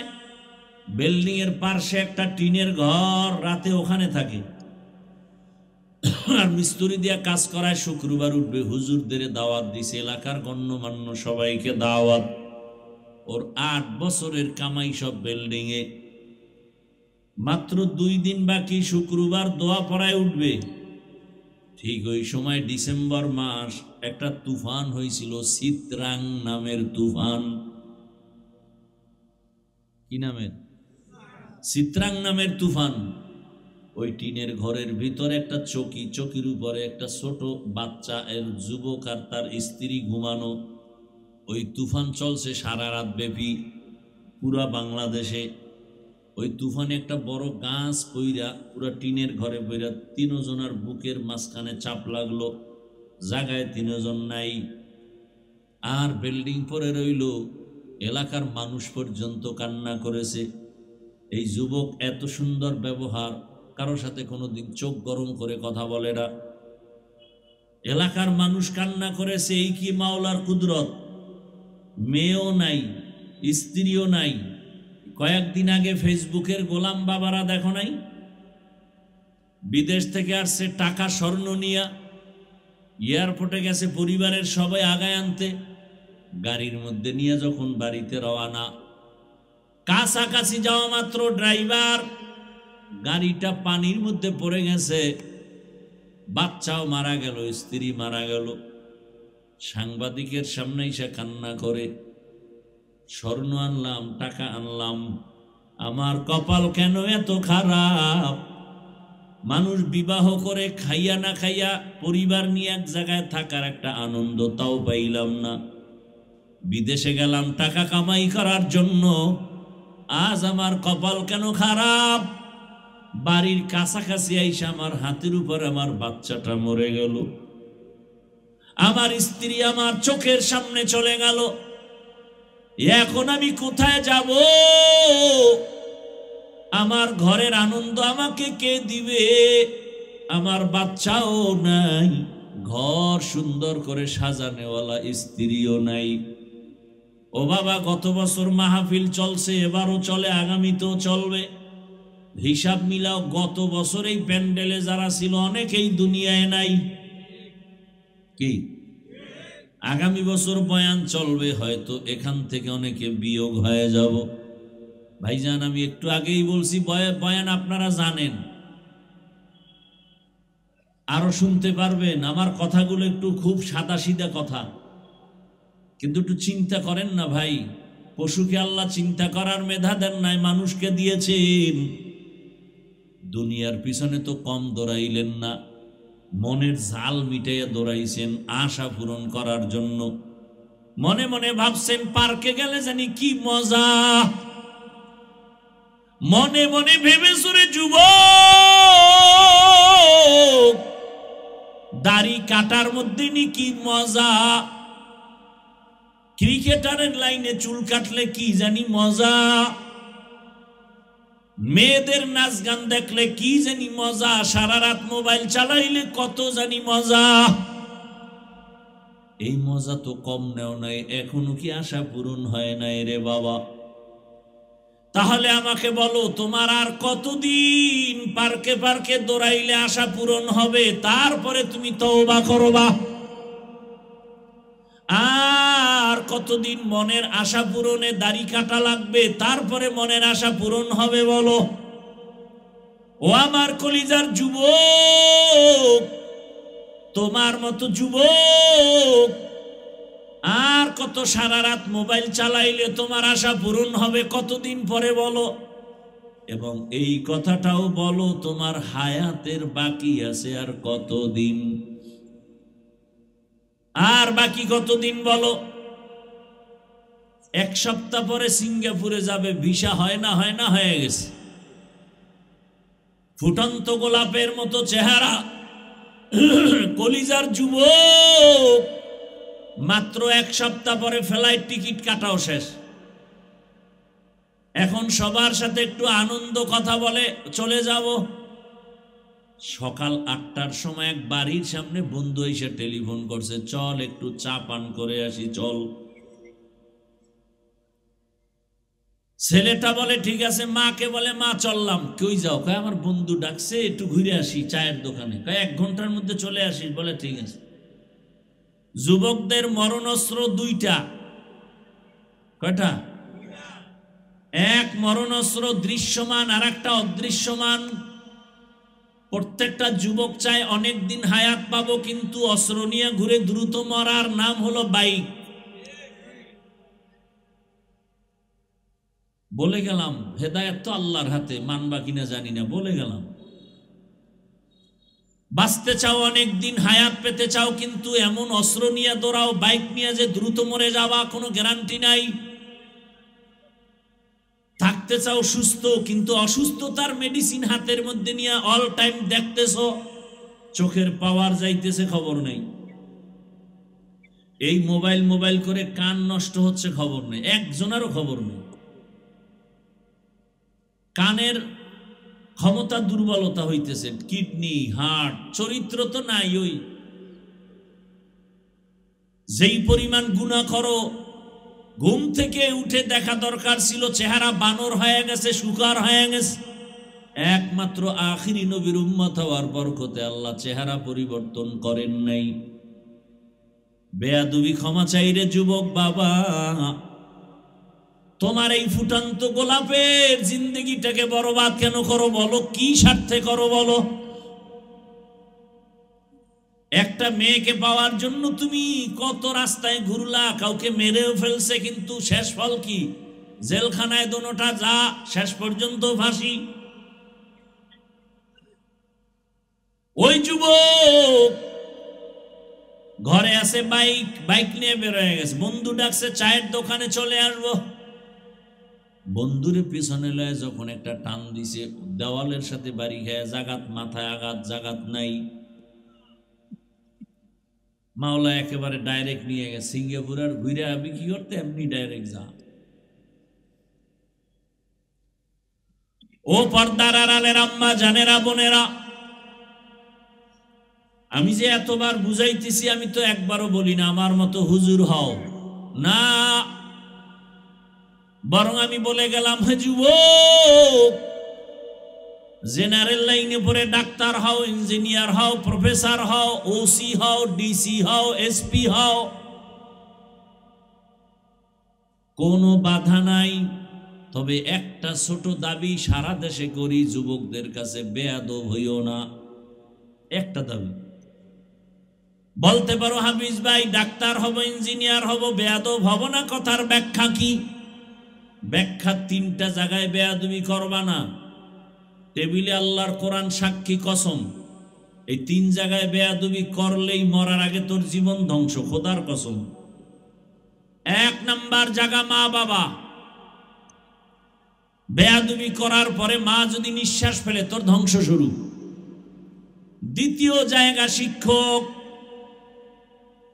বিল্ডিং এর পাশে একটা টিনের ঘর, রাতে ওখানে থাকে আর মিস্ত্রি দিয়া কাজ করায়। শুক্রবার উঠবে, হুজুরদের দাওয়াত দিছে, এলাকার গণ্যমান্য সবাইকে দাওয়াত। ওর 8 বছরের কামাই সব বিল্ডিং এ। মাত্র 2 দিন বাকি, শুক্রবার দোয়া পড়ায় উঠবে। ঠিক ওই সময় ডিসেম্বর মাস, একটা তুফান হয়েছিল, চিত্রাং নামের তুফান। কি নামের? চিত্রাং নামের তুফান। ওই টিনের ঘরের ভিতরে একটা চকি, চকির উপরে একটা ছোট বাচ্চা, এর যুবক আর তার স্ত্রী ঘুমানো। ওই তুফান চলছে সারা রাত ব্যাপী পুরা বাংলাদেশে। ওই তুফানে একটা বড় গাছ পইরা পুরা টিনের ঘরে পইরা 3 জনের বুকের মাঝখানে চাপ লাগলো, জায়গায় 3 জন নাই। আর বিল্ডিং পরে রইল, এলাকার মানুষ পর্যন্ত কান্না করেছে। এই যুবক এত সুন্দর ব্যবহার, কারো সাথে কোনোদিন চোখ গরম করে কথা বলে না। এলাকার মানুষ কান্না করেছে, এই কি মাওলার কুদরত। মেয়েও নাই, স্ত্রীও নাই। কয়েকদিন আগে ফেসবুকের গোলাম বাবারা দেখো নাই, বিদেশ থেকে আসছে টাকা স্বর্ণ নিয়া, এয়ারপোর্টে গেছে পরিবারের সবাই আগায় আনতে। গাড়ির মধ্যে নিয়ে যখন বাড়িতে রওনা, কাছাকাছি যাওয়া মাত্র ড্রাইভার গাড়িটা পানির মধ্যে পড়ে গেছে, বাচ্চাও মারা গেল, স্ত্রী মারা গেল। সাংবাদিকের সামনে এসে কান্না করে, স্বর্ণ আনলাম, টাকা আনলাম, আমার কপাল কেন এত খারাপ। মানুষ বিবাহ করে খাইয়া না খাইয়া পরিবার নিয়ে এক জায়গায় থাকার একটা আনন্দ তাও পাইলাম না। বিদেশে গেলাম টাকা কামাই করার জন্য, আজ আমার কপাল কেন খারাপ। বাড়ির কাছাকাছি আইসা আমার হাতের উপর আমার বাচ্চাটা মরে গেল, আমার স্ত্রী আমার চোখের সামনে চলে গেল। এখন আমি কোথায় যাব? আমার ঘরের আনন্দ আমাকে কে দিবে? আমার বাচ্চাও নাই, ঘর সুন্দর করে সাজানেওয়ালা স্ত্রীও নাই। ও বাবা, গত বছর মাহফিল চলছে, এবারও চলে, আগামীতেও চলবে। হিসাব মিলাও, গত বছর এই প্যান্ডেলে যারা ছিল অনেকেই দুনিয়ায় নাই। কি আগামী বছর বয়ান চলবে, হয়তো এখান থেকে অনেকে বিয়োগ হয়ে যাব। ভাইজান, আমি একটু আগেই বলছি বয়ান আপনারা জানেন, আরো শুনতে পারবেন। আমার কথাগুলো একটু খুব সাদা সিধা কথা, কিন্তু একটু চিন্তা করেন না ভাই। পশুকে আল্লাহ চিন্তা করার মেধা দেন নাই, মানুষকে দিয়েছেন। দুনিয়ার পিছনে তো কম দৌড়াইলেন না, মনের জাল মিটাইয়া দৌড়াইছেন আশা পূরণ করার জন্য। মনে মনে ভাবছেন পার্কে গেলে জানি কি মজা, মনে মনে ভেবে সুরে যুবক দাড়ি কাটার মধ্যে নি কি মজা, ক্রিকেটারের লাইনে চুল কাটলে কি জানি মজা, মেয়েদের নাচ গান দেখলে কি জানি মজা, সারা রাত মোবাইল চালাইলে কত জানি মজা। এই মজা তো কম নেও নাই, এখনো কি আশা পূরণ হয় নাই রে বাবা? তাহলে আমাকে বলো, তোমার আর কতদিন পার্কে পার্কে দৌড়াইলে আশা পূরণ হবে? তারপরে তুমি তওবা করবা। আর কতদিন মনের আশা পূরণে দাড়ি কাটা লাগবে? তারপরে মনের আশা পূরণ হবে বলো? ও আমার কলিজার যুবক, তোমার মতো যুবক আর কত সারা রাত মোবাইল চালাইলে তোমার আশা পূরণ হবে কতদিন পরে বলো? এবং এই কথাটাও বলো, তোমার হায়াতের বাকি আছে আর কতদিন? আর বাকি কতদিন বলো? 1 সপ্তাহ পরে সিঙ্গাপুরে যাবে, ভিসা হয় না হয়ে গেছে। ফুটন্ত গোলাপের মতো চেহারা, কলিজার যুবক, মাত্র 1 সপ্তাহ পরে ফ্লাইট টিকিট কাটাও শেষ। এখন সবার সাথে একটু আনন্দ কথা বলে চলে যাব। সকাল 8টার সময় এক বাড়ির সামনে বন্ধু এসে টেলিফোন করছে, চল একটু চা পান করে আসি, চল। ছেলেটা বলে ঠিক আছে, মাকে বলে মা চললাম। কই যাও? কয় আমার বন্ধু ডাকছে, একটু ঘুরে আসি চায়ের দোকানে। কয় 1 ঘন্টার মধ্যে চলে আসিস। বলে ঠিক আছে। যুবকদের মরণস্ত্র 2টা। কয়টা? এক মরণস্ত্র দৃশ্যমান, আর একটা অদৃশ্যমান। প্রত্যেকটা যুবক চায় অনেকদিন হায়াত পাবো, কিন্তু অস্ত্র নিয়ে ঘুরে দ্রুত মরার নাম হলো বাইক। বলে গেলাম, হেদায়েত তো আল্লাহর হাতে, মানবা কিনা জানি না, বলে গেলাম। বাঁচতে চাও, অনেক দিন হায়াত পেতে চাও, কিন্তু এমন অস্ত্র নিয়ে দৌড়াও, বাইক নিয়ে যে দ্রুত মরে যাওয়া কোনো গ্যারান্টি নাই। থাকতে চাও সুস্থ, কিন্তু অসুস্থতার মেডিসিন হাতের মধ্যে নিয়ে অল টাইম দেখতেছো, চোখের পাওয়ার যাইতেছে, খবর নেই। এই মোবাইল করে কান নষ্ট হচ্ছে, খবর নেই, একজনেরও খবর নেই। কানের ক্ষমতা দুর্বলতা হইতেছে, কিডনি, হার্ট, চরিত্র তো নাই। ওই যেই পরিমাণ গুনাহ করো, ঘুম থেকে উঠে দেখা দরকার ছিল চেহারা বানর হয়ে গেছে, শুকার হয়ে গেছে। একমাত্র আখিরি নবীর উম্মত হওয়ার বরকতে আল্লাহ চেহারা পরিবর্তন করেন নাই। বেয়াদবি ক্ষমা চাইরে যুবক বাবা, তোমার এই ফুটন্ত গোলাপের জিন্দগিটাকে বরবাদ কেন করো বলো? কি স্বার্থে করো বলো? একটা মেয়েকে পাওয়ার জন্য তুমি কত রাস্তায় ঘুরলা, কাউকে মেরেও ফেলছে, কিন্তু শেষ ফল কি? জেলখানায় দোনোটা যা, শেষ পর্যন্ত ফাঁসি। ওই যুবক ঘরে আছে, বাইক নিয়ে বের হয়ে গেছে, বন্ধু ডাকছে চায়ের দোকানে চলে আসবো। বন্ধুরে পিছনে লয়ে যখন একটা টান দিছে, দেওয়ালের সাথে বাড়ি খায়, জাগাত মাথায় আঘাত, জাগাত নাই। মাওলা একেবারে ডাইরেক্ট নিয়ে গেছে সিঙ্গাপুর। আর ঘুরে আবি কি করতে, এমনি ডাইরেক্ট যা। ও পর্দার আড়ালের আম্মা জানেরা, বোনেরা, আমি যে এতবার বুঝাইতেছি, আমি তো একবারও বলি না আমার মতো হুজুর হও না, বরং আমি বলে গেলাম, হে যুবক, জেনারেল লাইনে পড়ে ডাক্তার হও, ইঞ্জিনিয়ার হও, প্রফেসর হও, ওসি হও, ডিসি হও, এসপি হও, কোনো বাধা নাই। তবে একটা ছোট দাবি সারা দেশে করি, যুবকদের কাছে বেয়াদব হইও না। একটা দাবি বলতে পারো, হাফিজ ভাই ডাক্তার হব, ইঞ্জিনিয়ার হব, বেয়াদব হব না, কথার ব্যাখ্যা কি? ব্যাখ্যা 3টা জায়গায় বেয়াদবি করবা না। টেবিলে আল্লাহর কোরআন সাক্ষী, কসম, এই 3 জায়গায় বেয়াদবি করলেই মরার আগে তোর জীবন ধ্বংস, খোদার কসম। 1 নাম্বার জায়গা মা বাবা, বেয়াদবি করার পরে মা যদি নিঃশ্বাস ফেলে, তোর ধ্বংস শুরু। 2য় জায়গা শিক্ষক।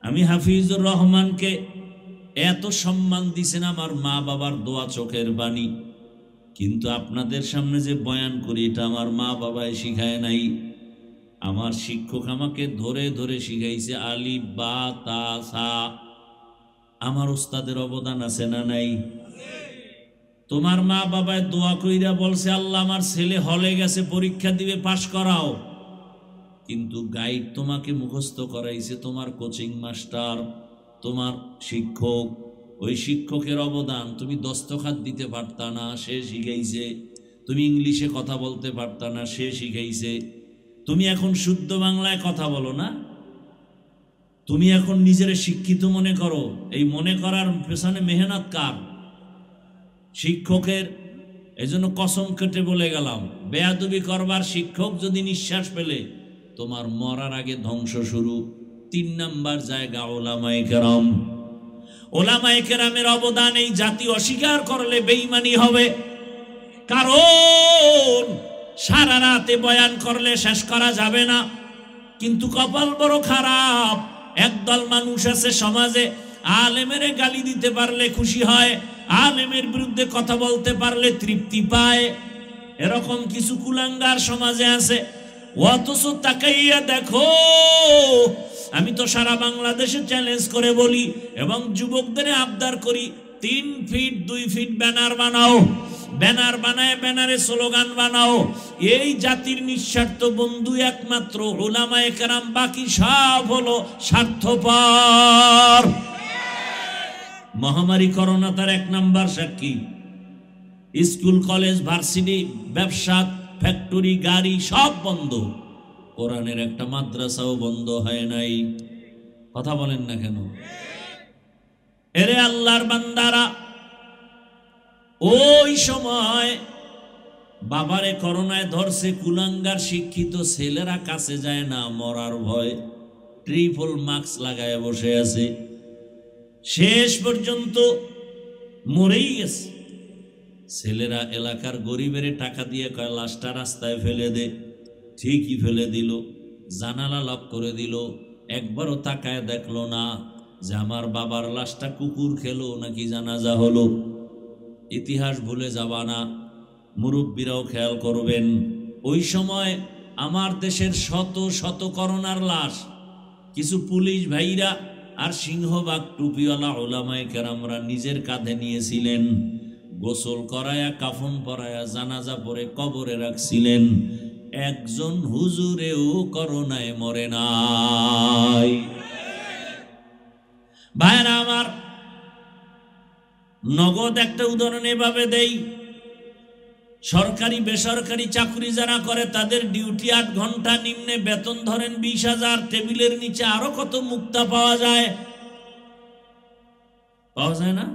আমি হাফিজুর রহমানকে এত সম্মান দিছেন, আমার মা বাবার দোয়া, চোখের বাণী, কিন্তু আপনাদের সামনে যে বয়ান করি, এটা আমার মা বাবাই শিখায় নাই। আমার শিক্ষক আমাকে ধরে ধরে শিখাইছে আলিফ, বা, তা, সা। আমার উস্তাদের অবদান আছে না নাই? তোমার মা বাবায় দোয়া কইরা বলছে, আল্লাহ আমার ছেলে হলে গেছে, পরীক্ষা দিবে, পাশ করাও, কিন্তু গাইড তোমাকে মুখস্থ করাইছে তোমার কোচিং মাস্টার, তোমার শিক্ষক। ওই শিক্ষকের অবদান, তুমি দস্তখাত দিতে পারতা না, সে শিখাইছে। তুমি ইংলিশে কথা বলতে পারতা না, সে শিখাইছে। তুমি এখন শুদ্ধ বাংলায় কথা বলো না, তুমি এখন নিজের শিক্ষিত মনে করো। এই মনে করার পেছনে মেহনত কার? শিক্ষকের। এজন্য কসম কেটে বলে গেলাম, বেয়াদবি করবার শিক্ষক যদি নিঃশ্বাস ফেলে, তোমার মরার আগে ধ্বংস শুরু। 3 নাম্বার জায়গা ওলামায়ে কেরাম। ওলামায়ে কেরামের অবদান এই জাতি অস্বীকার করলে বেঈমানি হবে। কারণ সারা রাতে বয়ান করলে শেষ করা যাবে না, কিন্তু কপাল বড় খারাপ। একদল মানুষ আছে সমাজে, আলেমের গালি দিতে পারলে খুশি হয়, আলেমের বিরুদ্ধে কথা বলতে পারলে তৃপ্তি পায়। এরকম কিছু কুলাঙ্গার সমাজে আছে। অথচ তাকাইয়া দেখো, আমি তো সারা বাংলাদেশে চ্যালেঞ্জ করে বলি এবং যুবকদের আবদার করি, 3 ফিট 2 ফিট ব্যানার বানাও, ব্যানার বানায় ব্যানারে স্লোগান বানাও, এই জাতির নিঃস্বার্থ বন্ধু একমাত্র উলামায়ে কেরাম, বাকি সব হলো স্বার্থপর। মহামারী করোনা তার 1 নাম্বার সাক্ষী। স্কুল কলেজ ভার্সিটি ব্যবসা ফ্যাক্টরি গাড়ি সব বন্ধ, কোরআনের একটা মাদ্রাসাও বন্ধ হয় নাই। কথা বলেন না কেন? এরে আল্লাহর বান্দারা, ওই সময় বাবারে করোনায় ধরছে, কুলাঙ্গার শিক্ষিত ছেলেরা কাছে যায় না, মরার ভয়, ট্রিপল মাস্ক লাগায় বসে আছে, শেষ পর্যন্ত মরেই গেছে। ছেলেরা এলাকার গরিবের টাকা দিয়ে কয় লাশটা রাস্তায় ফেলে দে, ঠিকই ফেলে দিল, জানালা লক করে দিল, একবারও তাকায় দেখলো না যে আমার বাবার লাশটা কুকুর খেলো নাকি জানাজা হলো। ইতিহাস ভুলে যাবা না, মুরব্বীরাও খেয়াল করবেন। ওই সময় আমার দেশের শত শত করোনার লাশ কিছু পুলিশ ভাইরা আর সিংহবাগ টুপিওয়ালা উলামায়ে কেরামরা নিজের কাঁধে নিয়েছিলেন, গোসল করায়া কাফন পরায়া জানাজা পরে কবরে রাখছিলেন। একজন হুজুরেও করোনায় মরে নাই। ভাইরা আমার, নগদ একটা উদাহরণ এভাবে দেই। সরকারি বেসরকারি চাকরি যারা করে তাদের ডিউটি 8 ঘন্টা, নিম্নে বেতন ধরেন 20,000, টেবিলের নিচে আরো কত মুক্তা পাওয়া যায়, পাওয়া যায় না?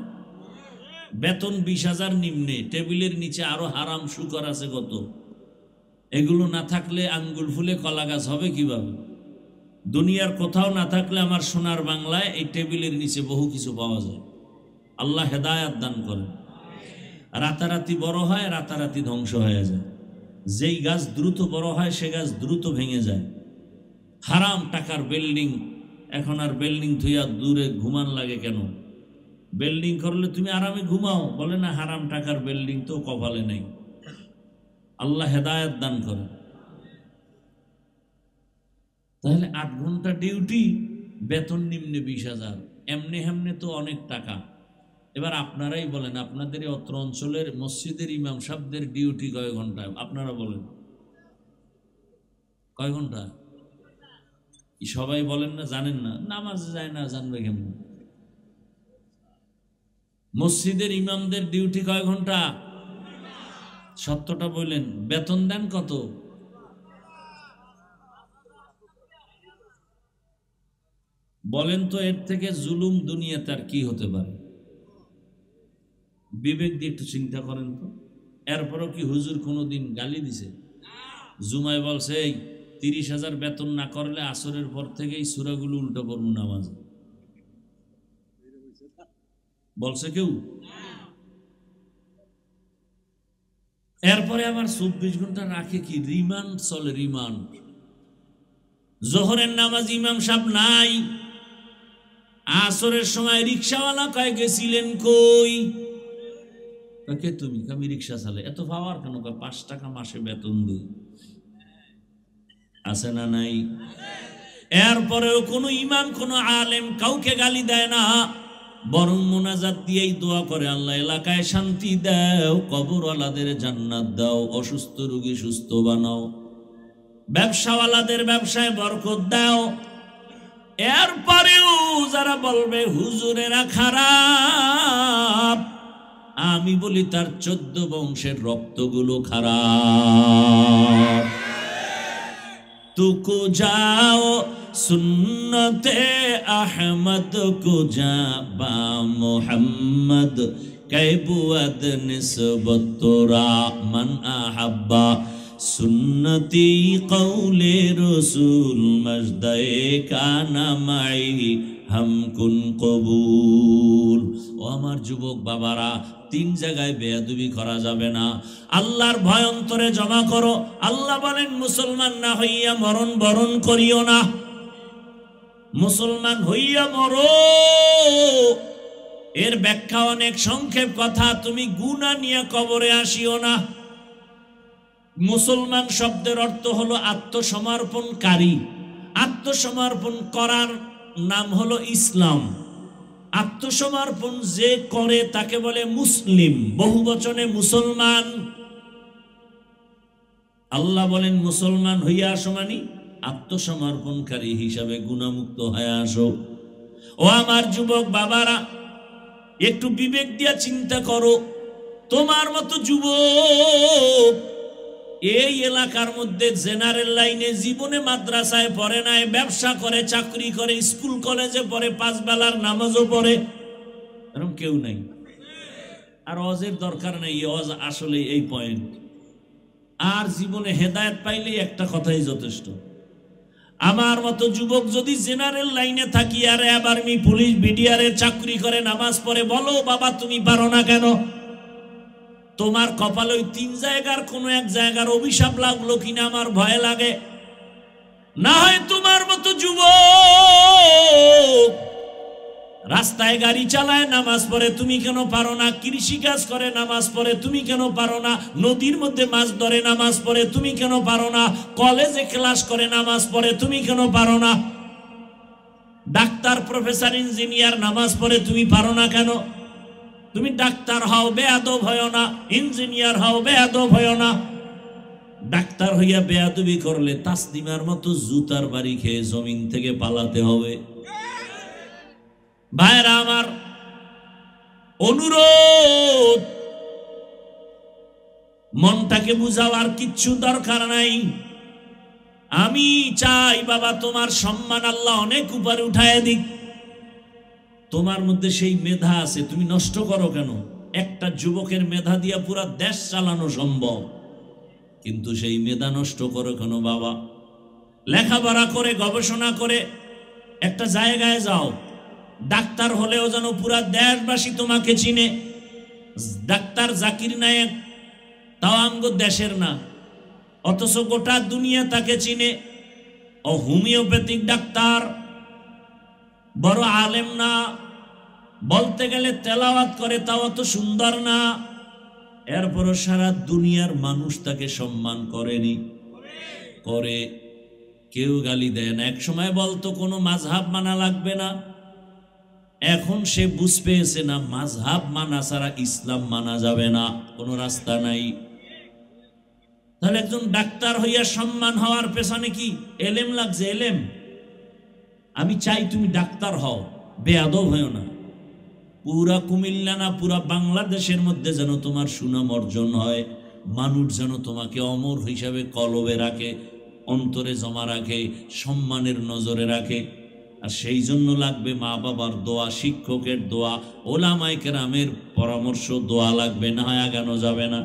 বেতন 20,000 নিম্নে, টেবিলের নিচে আরো হারাম শুকর আছে কত। এগুলো না থাকলে আঙ্গুল ফুলে কলা গাছ হবে কিভাবে? দুনিয়ার কোথাও না থাকলে আমার সোনার বাংলায় এই টেবিলের নিচে বহু কিছু পাওয়া যায়। আল্লাহ হেদায়াত দান করেন। রাতারাতি বড় হয়, রাতারাতি ধ্বংস হয়ে যায়। যেই গাছ দ্রুত বড় হয় সে গাছ দ্রুত ভেঙে যায়। হারাম টাকার বিল্ডিং, এখন আর বিল্ডিং থুইয়া দূরে ঘুমান লাগে কেন? বিল্ডিং করলে তুমি আরামে ঘুমাও, বলে না হারাম টাকার বিল্ডিং তো কপালে নেই। আল্লাহ হেদায়াত দান করেন। তাহলে 8 ঘন্টা ডিউটি, বেতন নিম্নে 20,000, এমনি হেমনে তো অনেক টাকা। এবার আপনারাই বলেন, আপনাদের অত্র অঞ্চলের মসজিদের ইমাম সাহেবদের ডিউটি কয় ঘন্টা? আপনারা বলেন কয় ঘন্টা? সবাই বলেন না, জানেন না, নামাজ যায় না, জানবে কেমন? মসজিদের ইমামদের ডিউটি কয় ঘন্টা? সত্যটা বললেন। বেতন দেন কত? বলেন তো, এর থেকে জুলুম দুনিয়াতে আর কি হতে পারে? বিবেক দিয়ে একটু চিন্তা করেন তো। এরপরও কি হুজুর কোনোদিন গালি দিছে? জুমায় বলছে এই 30,000 বেতন না করলে আসরের পর থেকেই সূরাগুলো উল্টো করব নামাজে, বলছে কেউ? এরপরে আবার 24 ঘন্টা রাখে কি, রিমান্ড চলে, রিমান্ড। জোহরের নামাজ ইমাম সাহেব নাই, আসরের সময় রিক্সাওয়ালা কয় গেছিলেন কই? কে তুমি? আমি রিক্সা চালাই। এত পাওয়ার কেন? 5 টাকা মাসে বেতন দিই। আছে না নাই? এরপরেও কোনো ইমাম কোনো আলেম কাউকে গালি দেয় না, বরং মোনাজাত দিয়েই দোয়া করে, আল্লাহ এলাকায় শান্তি দাও, কবরওয়ালাদের জান্নাত দাও, অসুস্থ রোগী সুস্থ বানাও, ব্যবসাওয়ালাদের ব্যবসায় বরকত দাও। এরপরেও যারা বলবে হুজুরেরা খারাপ, আমি বলি তার 14 বংশের রক্তগুলো খারাপ। তুকু যাও সুন্নতে আহমদ কো যা বা মোহাম্মদ कैबुअद निस्बत तोरा मन अहब्बा সুন্নতি কৌলে রসুল মজদায়ে কানা মাই হামকুন কবুল। ও আমার যুবক বাবারা, 3 জায়গায় বেয়াদবি করা যাবে না। আল্লাহর ভয় অন্তরে জমা করো। আল্লাহ বলেন মুসলমান না হইয়া মরণ বরণ করিও না। মুসলমান হইয়া মরো, এর ব্যাখ্যা অনেক সংক্ষেপ কথা, তুমি গুনাহ নিয়ে কবরে আসিও না। মুসলমান শব্দের অর্থ হলো আত্মসমর্পণকারী। আত্মসমর্পণ করার নাম হলো ইসলাম। আত্মসমর্পণ যে করে তাকে বলে মুসলিম, বহুবচনে মুসলমান। আল্লাহ বলেন মুসলমান হইয়া আসো মানে আত্মসমর্পণকারী হিসাবে গুনাহমুক্ত হয়ে আসো। ও আমার যুবক বাবারা, একটু বিবেক দিয়া চিন্তা করো। তোমার মতো যুবক এই এলাকার মধ্যে জেনারেল লাইনে জীবনে মাদ্রাসায় পড়ে নাই, ব্যবসা করে, চাকরি করে, স্কুল কলেজে পড়ে, 5 বেলার নামাজও পড়ে, এরকম কেউ নাই। আর অজের দরকার নেই, অজ আসলে এই পয়েন্ট। আর জীবনে হেদায়েত পাইলেই একটা কথাই যথেষ্ট। আমার মতো যুবক যদি জেনারেল লাইনে থাকি আর আর্মি, পুলিশ, বিডিআর এর চাকরি করে, নামাজ পড়ে, বলো বাবা তুমি পারো না কেন? তোমার কপালে ওই 3 জায়গার কোন এক জায়গার অভিশাপ লাগলো কিনা আমার ভয় লাগে। না হয় তোমার মতো যুবক রাস্তায় গাড়ি চালায়, নামাজ পড়ে, তুমি কেন পারো না? কৃষি কাজ করে, নামাজ পড়ে, তুমি কেন পারো না? নদীর মধ্যে মাছ ধরে, নামাজ পড়ে, তুমি কেন পারো না? কলেজে ক্লাস করে, নামাজ পড়ে, তুমি কেন পারো না? ডাক্তার, প্রফেসর, ইঞ্জিনিয়ার নামাজ পড়ে, তুমি পারো না কেন? তুমি ডাক্তার হও, বেয়াদব হয় না। ইঞ্জিনিয়ার হও, বেয়াদব হয় না। ডাক্তার হইয়া বেয়াদবি করলে তাসলিমার মতো জুতার বাড়ি খেয়ে জমিন থেকে পালাতে হবে। ভাইরা আমার, অনুরোধ, মনটাকে বুঝাওয়ার কিচ্ছু দরকার নাই। আমি চাই বাবা তোমার সম্মান আল্লাহ অনেক উপরে উঠায় দিক। তোমার মধ্যে সেই মেধা আছে, তুমি নষ্ট করো কেন? একটা যুবকের মেধা দিয়া পুরা দেশ চালানো সম্ভব, কিন্তু সেই মেধা নষ্ট করো কেন বাবা? লেখাপড়া করে, গবেষণা করে একটা জায়গায় যাও, ডাক্তার হলেও যেন পুরা দেশবাসী তোমাকে চিনে। ডাক্তার জাকির নায়েক তাও আমগো দেশের না, অথচ গোটা দুনিয়া তাকে চিনে। ও হোমিওপ্যাথিক ডাক্তার, বড় আলেম না, বলতে গেলে তেলাওয়াত করে তাও অত সুন্দর না, এরপরও সারা দুনিয়ার মানুষ তাকে সম্মান করেনি, করে। কেউ গালি দেয় না। এক সময় বলতো কোনো মাযহাব মানা লাগবে না, এখন সে বুঝ পেয়েছে না, মাযহাব মানা ছাড়া ইসলাম মানা যাবে না, কোনো রাস্তা নাই। তাহলে একজন ডাক্তার হইয়া সম্মান হওয়ার পেছনে কি এলেম লাগছে? এলেম। আমি চাই তুমি ডাক্তার হও, বেয়াদব হও না। পুরা কুমিল্লা না, পুরা বাংলাদেশের মধ্যে যেন তোমার সুনাম অর্জন হয়, মানুষ যেন তোমাকে অমর হিসাবে কলবে রাখে, অন্তরে জমা রাখে, সম্মানের নজরে রাখে। আর সেই জন্য লাগবে মা বাবার দোয়া, শিক্ষকের দোয়া, ওলামায়ে কেরামের পরামর্শ, দোয়া লাগবে, না হয় আগানো যাবে না।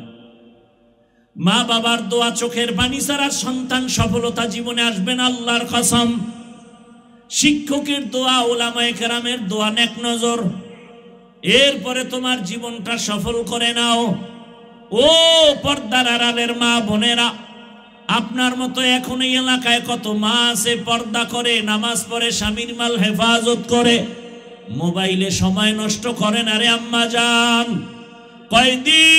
মা বাবার দোয়া, চোখের পানি ছাড়া সন্তান সফলতা জীবনে আসবে না, আল্লাহর কসম। শিক্ষকের দোয়া, ওলামায়ে কেরামের দোয়া, নেক নজর, এরপরে তোমার জীবনটা সফল করে নাও। ও পর্দার আড়ালের মা বোনেরা, আপনার মতো এখন এই এলাকায় কত মা আছে পর্দা করে, নামাজ পড়ে, স্বামীর মাল হেফাজত করে, মোবাইলে সময় নষ্ট করে না রে আম্মা জান। কয়দিন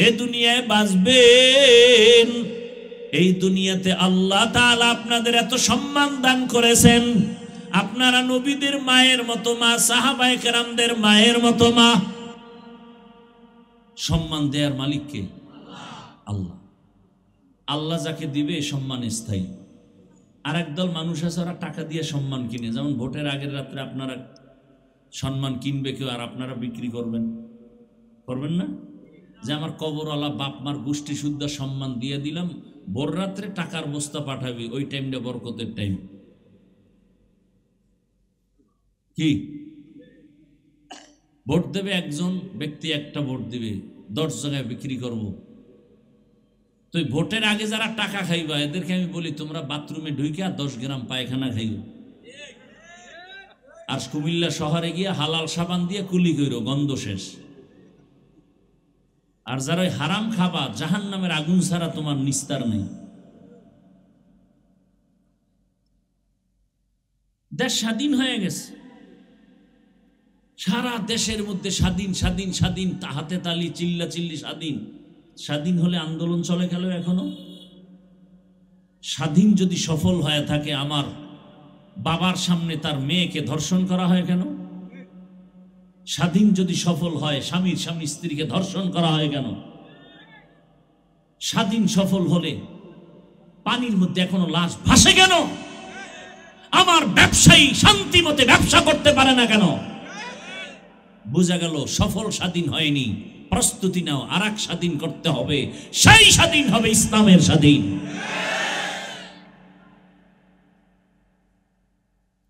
এ দুনিয়ায় বাঁচবেন? এই দুনিয়াতে আল্লাহ তাআলা আপনাদের এত সম্মান দান করেছেন, আপনারা নবীদের মায়ের মতো মা, সাহাবায়ে কেরামদের মায়ের মতো মা। সম্মান দেওয়ার মালিক কে? আল্লাহ। আল্লাহ যাকে দিবে সম্মান স্থায়ী। আর একদল মানুষ আছে ওরা টাকা দিয়ে সম্মান কিনে, যেমন ভোটের আগের রাত্রে আপনারা সম্মান কিনবে কেউ, আর আপনারা বিক্রি করবেন, করবেন না? যে আমার কবরওয়ালা বাপ মার গোষ্ঠী শুদ্ধ সম্মান দিয়ে দিলাম, ভোর রাত্রে টাকার বস্তা পাঠাবি, ওই টাইমটা বরকতের টাইম। কি ভোট দেবে একজন ব্যক্তি, একটা ভোট দিবে, 10 জায়গায় বিক্রি করব। তো ভোটের আগে যারা টাকা খাইবা এদেরকে আমি বলি তোমরা বাথরুমে ঢুইকা 10 গ্রাম পায়খানা খাইও, আর কুমিল্লা শহরে গিয়ে হালাল সাবান দিয়ে কুলি কইরো, গন্ধ শেষ। আর যারা ওই হারাম খাবা জাহান্নামের আগুন ছাড়া তোমার নিস্তার নেই। দেশ স্বাধীন হয়ে গেছে, সারা দেশের মধ্যে স্বাধীন স্বাধীন স্বাধীন, হাতে তালি, চিল্লা চিল্লি স্বাধীন। স্বাধীন হলে আন্দোলন চলে গেল এখনো। স্বাধীন যদি সফল হয়ে থাকে, আমার বাবার সামনে তার মেয়েকে ধর্ষণ করা হয় কেন? স্বাধীন যদি সফল হয়, স্বামীর স্বামী স্ত্রীকে ধর্ষণ করা হয় কেন? স্বাধীন সফল হলে পানির মধ্যে এখনো লাশ ভাসে কেন? আমার ব্যবসায়ী শান্তি মতে ব্যবসা করতে পারে না কেন? বোঝা গেল সফল স্বাধীন হয়নি। প্রস্তুতি নাও, আরেক স্বাধীন করতে হবে, সেই স্বাধীন হবে ইসলামের স্বাধীন।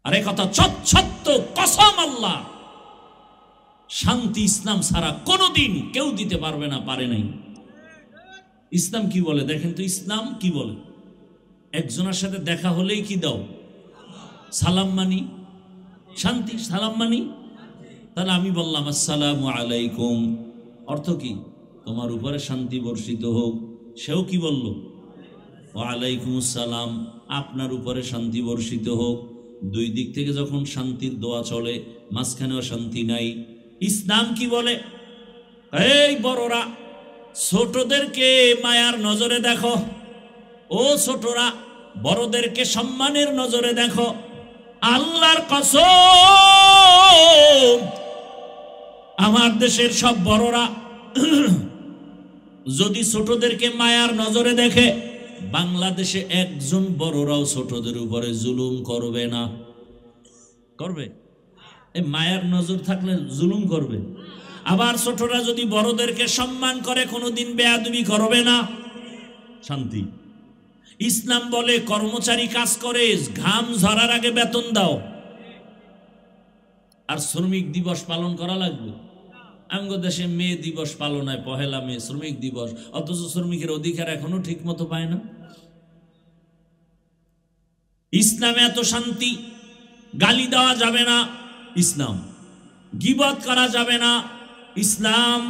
আরে কথা সত্য, কসম আল্লাহ, শান্তি ইসলাম ছাড়া কোনোদিন কেউ দিতে পারবে না, পারে নাই। ইসলাম কি বলে দেখেন তো, ইসলাম কি বলে? একজনের সাথে দেখা হলেই কি দাও? সালাম মানি, শান্তি, সালাম মানি। তাহলে আমি বললাম আসসালামু আলাইকুম, অর্থ কি? তোমার উপরে শান্তি বর্ষিত হোক। সেও কি বলল? ওয়ালাইকুম আসসালাম, আপনার উপরে শান্তি বর্ষিত হোক। দুই দিক থেকে যখন শান্তির দোয়া চলে, মাঝখানেও শান্তি নাই। ইসলাম কি বলে? এই বড়রা, ছোটদেরকে মায়ার নজরে দেখো। ও ছোটরা, বড়দেরকে সম্মানের নজরে দেখো। আল্লাহর কসম, আমার দেশের সব বড়রা যদি ছোটদেরকে মায়ার নজরে দেখে, বাংলাদেশে একজন বড়রাও ছোটদের উপরে জুলুম করবে না। করবে? এই মায়ার নজর থাকলে জুলুম করবে। আবার ছোটরা যদি বড়দেরকে সম্মান করে, কোনোদিন বেয়াদবি করবে না। শান্তি। ইসলাম বলে কর্মচারী কাজ করে, ঘাম ঝরার আগে বেতন দাও। আর শ্রমিক দিবস পালন করা লাগবে। আমগো দেশে মে দিবস পালন হয়, 1 মে শ্রমিক দিবস, অথচ শ্রমিকের অধিকার এখনো ঠিক মতো পায় না। ইসলামে এত শান্তি। গালি দেওয়া যাবে না, ইসলাম। গীবত করা যাবে না, ইসলাম।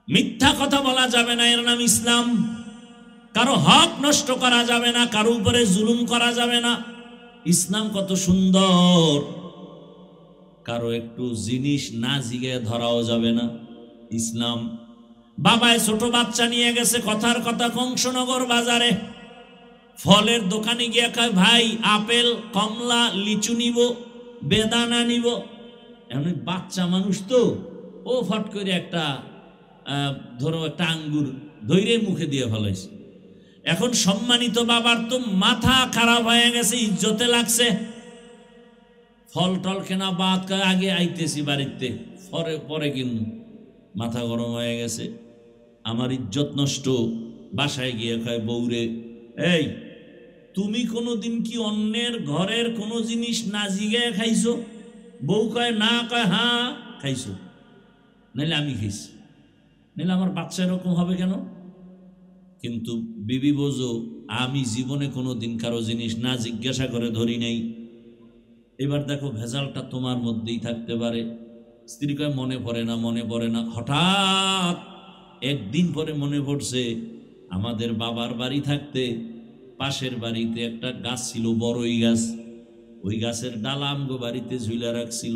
মিথ্যা কথা বলা যাবে না, এর নাম ইসলাম। কারো হক নষ্ট করা যাবে না, কারো উপরে জুলুম করা যাবে না। ইসলাম কত সুন্দর। কারো একটু জিনিস না জিগে ধরাও যাবে না, ইসলাম। বাবায় ছোট বাচ্চা নিয়ে গেছে, কথার কথা কংসনগর বাজারে, ফলের দোকানে গিয়ে কয়, ভাই আপেল, কমলা, লিচু নিব, বেদানা নিব। এমনি বাচ্চা মানুষ তো, ও ফট করে একটা ধরো একটা আঙ্গুর ধৈরে মুখে দিয়ে ফেলাইছে। এখন সম্মানিত বাবার তো মাথা খারাপ হয়ে গেছে, ইজ্জতে লাগছে। ফল টল কেনা বাদ, আগে আইতেছি বাড়িতে, পরে কিন্তু মাথা গরম হয়ে গেছে, আমার ইজ্জত নষ্ট। বাসায় গিয়ে কয় বউরে, এই তুমি কোনোদিন কি অন্যের ঘরের কোনো জিনিস না জিগায় খাইছো? বউ কয় না, কয় হ্যাঁ খাইছো। নাইলে আমি খাইছি, নাইলে আমার বাচ্চা এরকম হবে কেন? কিন্তু বিবি বোঝো, আমি জীবনে কোনোদিন কারো জিনিস না জিজ্ঞাসা করে ধরি নাই। এবার দেখো ভেজালটা তোমার মধ্যেই থাকতে পারে। স্ত্রী কয় মনে পড়ে না, মনে পড়ে না। হঠাৎ একদিন পরে মনে পড়ছে, আমাদের বাবার বাড়ি থাকতে পাশের বাড়িতে একটা গাছ ছিল, বড়ই গাছ। ওই গাছের ডালা আমগো বাড়িতে ঝুলা রাখছিল,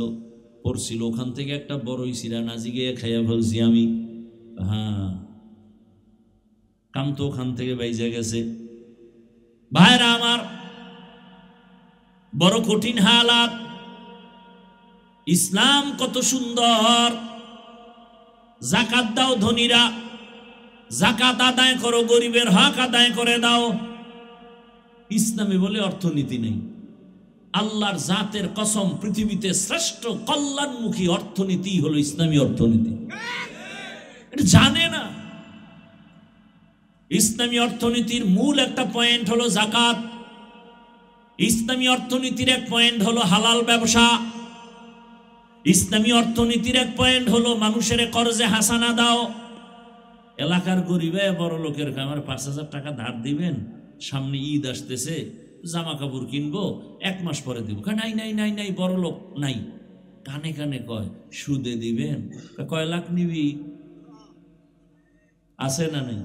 পড়ছিল, ওখান থেকে একটা বড়ই চিরা নাজি গিয়ে খাইয়া ফেলছি আমি। হ্যাঁ, কাম তো ওখান থেকে বাইজে গেছে। ভাইরা আমার, বড় কঠিন হালাত। ইসলাম কত সুন্দর। যাকাত দাও ধনীরা, যাকাত আদায় করো, গরিবের হক আদায় করে দাও। ইসলামে বলে অর্থনীতি নেই। আল্লাহর জাতের কসম, পৃথিবীতে শ্রেষ্ঠ কল্যাণমুখী অর্থনীতি হলো ইসলামী অর্থনীতি। এটা জানে না। ইসলামী অর্থনীতির মূল একটা পয়েন্ট হলো যাকাত। ইসলামী অর্থনীতির এক পয়েন্ট হলো হালাল ব্যবসা। ইসলামী অর্থনীতির এক পয়েন্ট হলো মানুষের কর্জে হাসানা দাও। এলাকার গরিবে বড় লোকের আমার 5,000 টাকা ধার দিবেন, সামনে ঈদ আসতেছে, জামা কাপড় কিনবো, 1 মাস পরে দিব। নাই নাই নাই নাই, বড় লোক নাই। কানে কানে কয় সুদে দিবেন। কয় লাখ নিবি? আছে না নেই?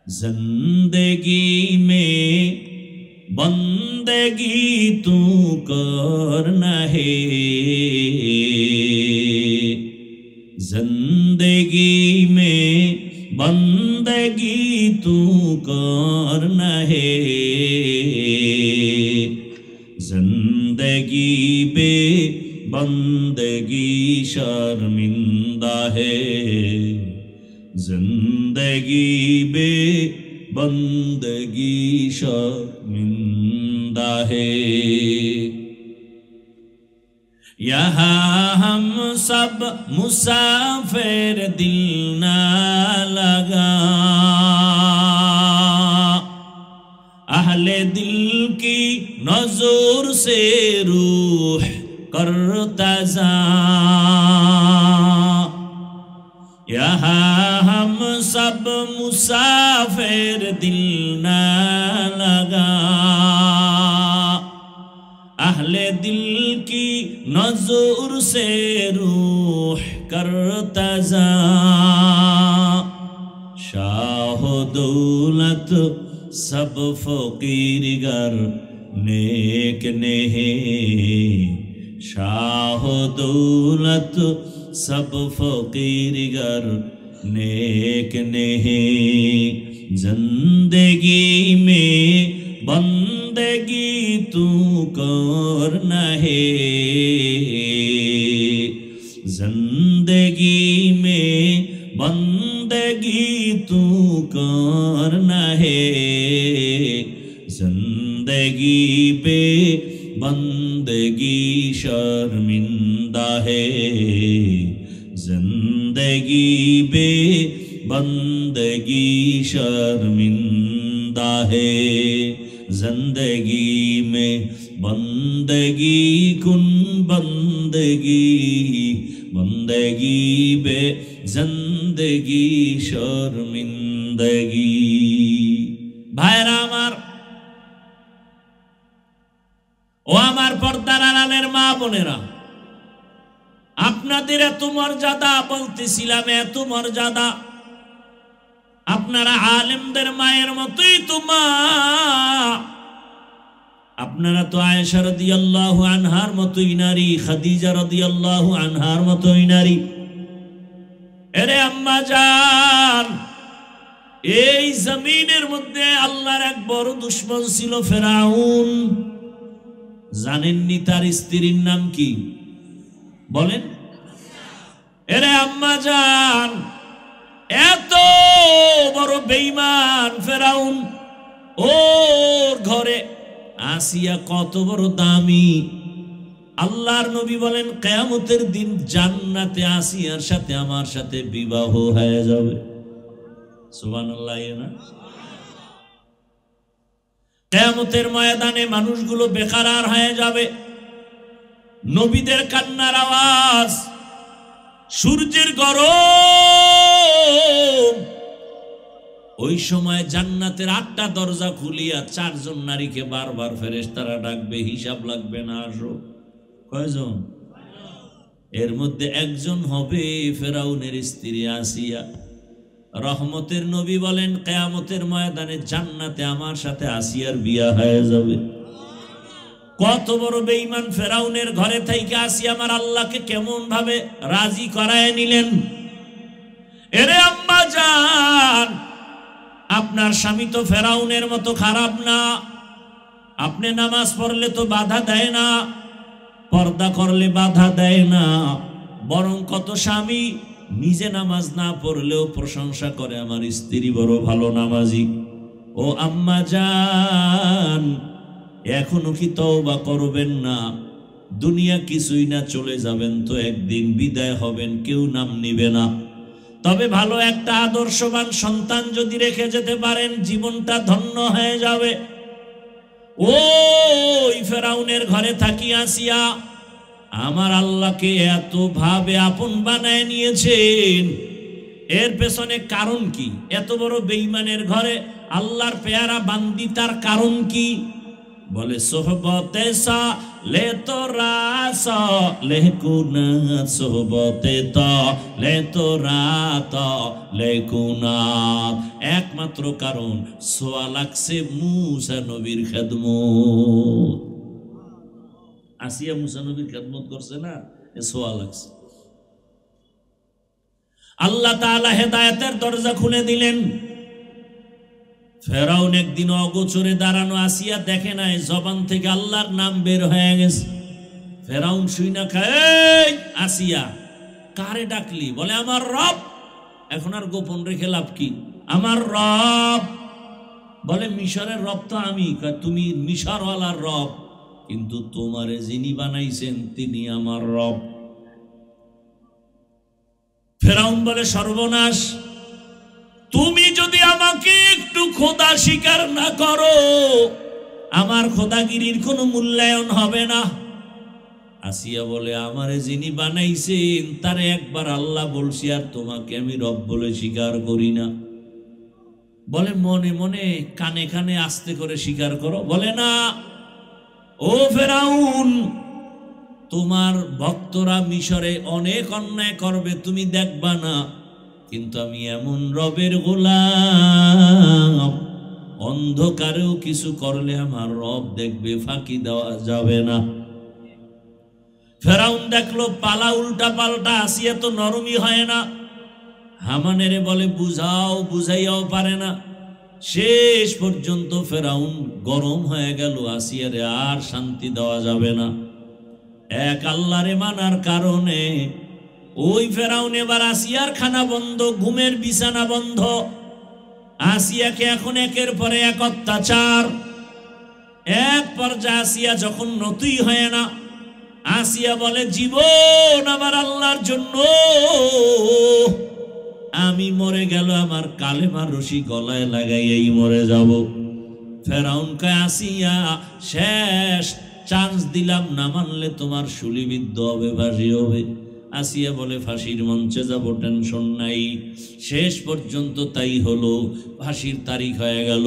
জিন্দেগি মে বন্দেগি তু করনা হে, जिंदगी में बंदगी तू करना है, जिंदगी बे बंदगी शर्मिंदा है, जिंदगी बे बंदगी शर्मिंदा है। यहाँ हम सब मुसाफिर दिल ना लगा, अहले दिल की नजर से रूह करता जा, यहाँ हम सब मुसाफिर दिल ना लगा, अहले दिल की नजर से रूह करता जा, शाह दौलत सब फकीर गर नेक नहीं, शाह दौलत सब फकीर गर नेक नहीं, जिंदगी में बंदगी तू करना है, जिंदगी में बंदगी तू करना है, जिंदगी पे बंदगी शर्मिंदा है, जिंदगी पे बंदगी शर्मिंदा है, जिंदगी में बंदगी कुन बंदगी, बंदगी बे जिंदगी शर्मिंदगी। भाईरा आमार ও আমার পর্দার আড়ালের মা বোনেরা, আপনাদের এত মর্যাদা, বলতেছিলাম এত মর্যাদা, আপনারা আলেমদের মায়ের মতোই তো মা, আপনারা তো আয়েশা রাদিয়াল্লাহু আনহার মতোই নারী, খাদিজা রাদিয়াল্লাহু আনহার মতোই নারী। এরে আম্মা জান, এই জমিনের মধ্যে আল্লাহর এক বড় দুশমন ছিল ফেরাউন। জানেননি তার স্ত্রীর নাম কি? বলেন। এরে আম্মা জান, এত বড় বেঈমান ফেরাউন, ওর ঘরে আসিয়া কত বড় দামি। আল্লাহর নবী বলেন কিয়ামতের দিন জান্নাতে আসিয়ার সাথে আমার সাথে বিবাহ হয়ে যাবে। সুবহানাল্লাহ। না কিয়ামতের ময়দানে মানুষগুলো বেকারার হয়ে যাবে, নবীদের কান্নার আওয়াজ, সূর্যের গরম। ওই সময় জান্নাতের 8টা দরজা খুলিয়া 4 জন নারীকে বারবার ফেরেশতারা ডাকবে, হিসাব লাগবে না, আসো। কয়জন? এর মধ্যে একজন হবে ফেরাউনের স্ত্রী আসিয়া। রহমতের নবী বলেন কিয়ামতের ময়দানে জান্নাতে আমার সাথে আসিয়ার বিয়া হয়ে যাবে। কত বড় বেঈমান ফেরাউনের ঘরে থেকে আসিয়া আমার আল্লাহকে কেমন ভাবে রাজি করায় নিলেন। এরে আম্মা জান, আপনার স্বামী তো ফেরাউনের মতো খারাপ না। আপনি নামাজ পড়লে তো বাধা দেয় না, পর্দা করলে বাধা দেয় না, বরং কত স্বামী নিজে নামাজ না পড়লেও প্রশংসা করে আমার স্ত্রী বড় ভালো নামাজি। ও আম্মা জান, এখনো কি তওবা করবেন না? দুনিয়া কিছুই না, চলে যাবেন তো একদিন, বিদায় হবেন, কেউ নাম নিবে না। তবে ভালো একটা আদর্শবান সন্তান যদি রেখে যেতে পারেন, জীবনটা ধন্য হয়ে যাবে। ওই ফেরাউনের ঘরে থাকি আসিয়া আমার আল্লাহকে এত ভাবে আপন বানায় নিয়েছেন, এর পেছনে কারণ কি? এত বড় বেঈমানের ঘরে আল্লাহর পেয়ারা বান্দি, তার কারণ কি? বলে সোহবতে সা লে তো রাস লে কুনাত, সোহবতে তো লে তো রাত লে কুনাত। একমাত্র কারণ সোয়া লাগছে মুসা নবীর খেদমত। আসিয়া মুসা নবীর খেদমত করছে না, এ সোয়া লাগছে। আল্লাহ তাআলা হেদায়েতের দরজা খুলে দিলেন। ফেরাউন একদিন অগোচরে দাঁড়ানো, আসিয়া দেখে নাই, জবান থেকে আল্লাহর নাম বের হয়ে গেছে। ফেরাউন শুই না খায়, এই আসিয়া কারে ডাকলি? বলে আমার রব। এখন আর গোপন রেখে লাভ কি? আমার রব। বলে মিশরের রব তো আমি। তুমি মিশরওয়ালার রব, কিন্তু তোমারে যিনি বানাইছেন তিনি আমার রব। ফেরাউন বলে সর্বনাশ, তুমি যদি আমাকে একটু খোদা স্বীকার না করো, আমার খোদাগিরির কোনো মূল্যায়ন হবে না। আসিয়া বলে আমারে যিনি বানাইছেন তারে একবার আল্লাহ বলছি, আর তোমাকে আমি রব বলে স্বীকার করি না। বলে মনে মনে কানে কানে আস্তে করে স্বীকার করো। বলে না, ও ফেরাউন, তোমার ভক্তরা মিশরে অনেক অন্যায় করবে, তুমি দেখবা না, কিন্তু আমি এমন রবের গোলাম, অন্ধকারেও কিছু করলে আমার রব দেখবে, ফাঁকি দেওয়া যাবে না। ফেরাউন দেখলো পালা উল্টা পাল্টা, আসিয়া তো নরমই হয় না। হামানের বলে বুঝাও, বুঝাইয়াও পারে না। শেষ পর্যন্ত ফেরাউন গরম হয়ে গেল, আসিয়ারে আর শান্তি দেওয়া যাবে না। এক আল্লাহরে মানার কারণে ওই ফেরাউন এবার আসিয়ার খানা বন্ধ, ঘুমের বিছানা বন্ধ। আসিয়াকে এখন একের পরে এক অত্যাচার। এক পর্যায়ে আসিয়া যখন নতুই হয় না, আসিয়া বলে জীবন আমার আল্লাহর জন্য, আমি মরে গেল আমার কালেমার রশি গলায় লাগাইয়াই মরে যাব। ফেরাউন কয় আসিয়া শেষ চান্স দিলাম, না মানলে তোমার শুলিবিদ্ধ হবে, ফাঁসি হবে। আসিয়া বলে ফাঁসির মঞ্চে যাব, টেনশন নাই। শেষ পর্যন্ত তাই হলো, ফাঁসির তারিখ হয়ে গেল।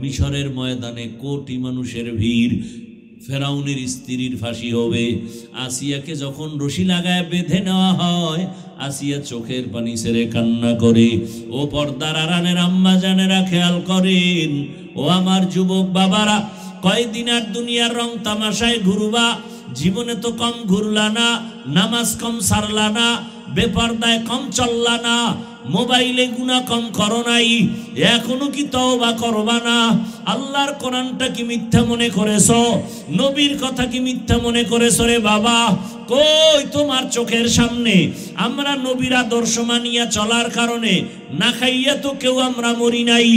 মিশরের ময়দানে কোটি মানুষের ভিড়, ফেরাউনের স্ত্রীর ফাঁসি হবে। আসিয়াকে যখন রশি লাগায় বেঁধে নেওয়া হয়, আসিয়া চোখের পানি ছেড়ে কান্না করে। ও পর্দার আড়ালের আম্মা জানেরা খেয়াল করেন, ও আমার যুবক বাবারা, কয়দিন আর দুনিয়ার রং তামাশায় ঘুরবা, জীবনে তো কম ঘুরলা না, নামাজ কম সারলা না, বেপরদায় কম চললা না, মোবাইলে গুনাহ কম করো নাই, এখনো কি তওবা করবা না? আল্লাহর কোরআনটা কি মিথ্যা মনে করেছো? নবীর কথা কি মিথ্যা মনে করেছো রে বাবা? কই তোমার চোখের সামনে আমরা নবীর আদর্শ মানিয়া চলার কারণে না খাইয়া তো কেউ আমরা মরি নাই,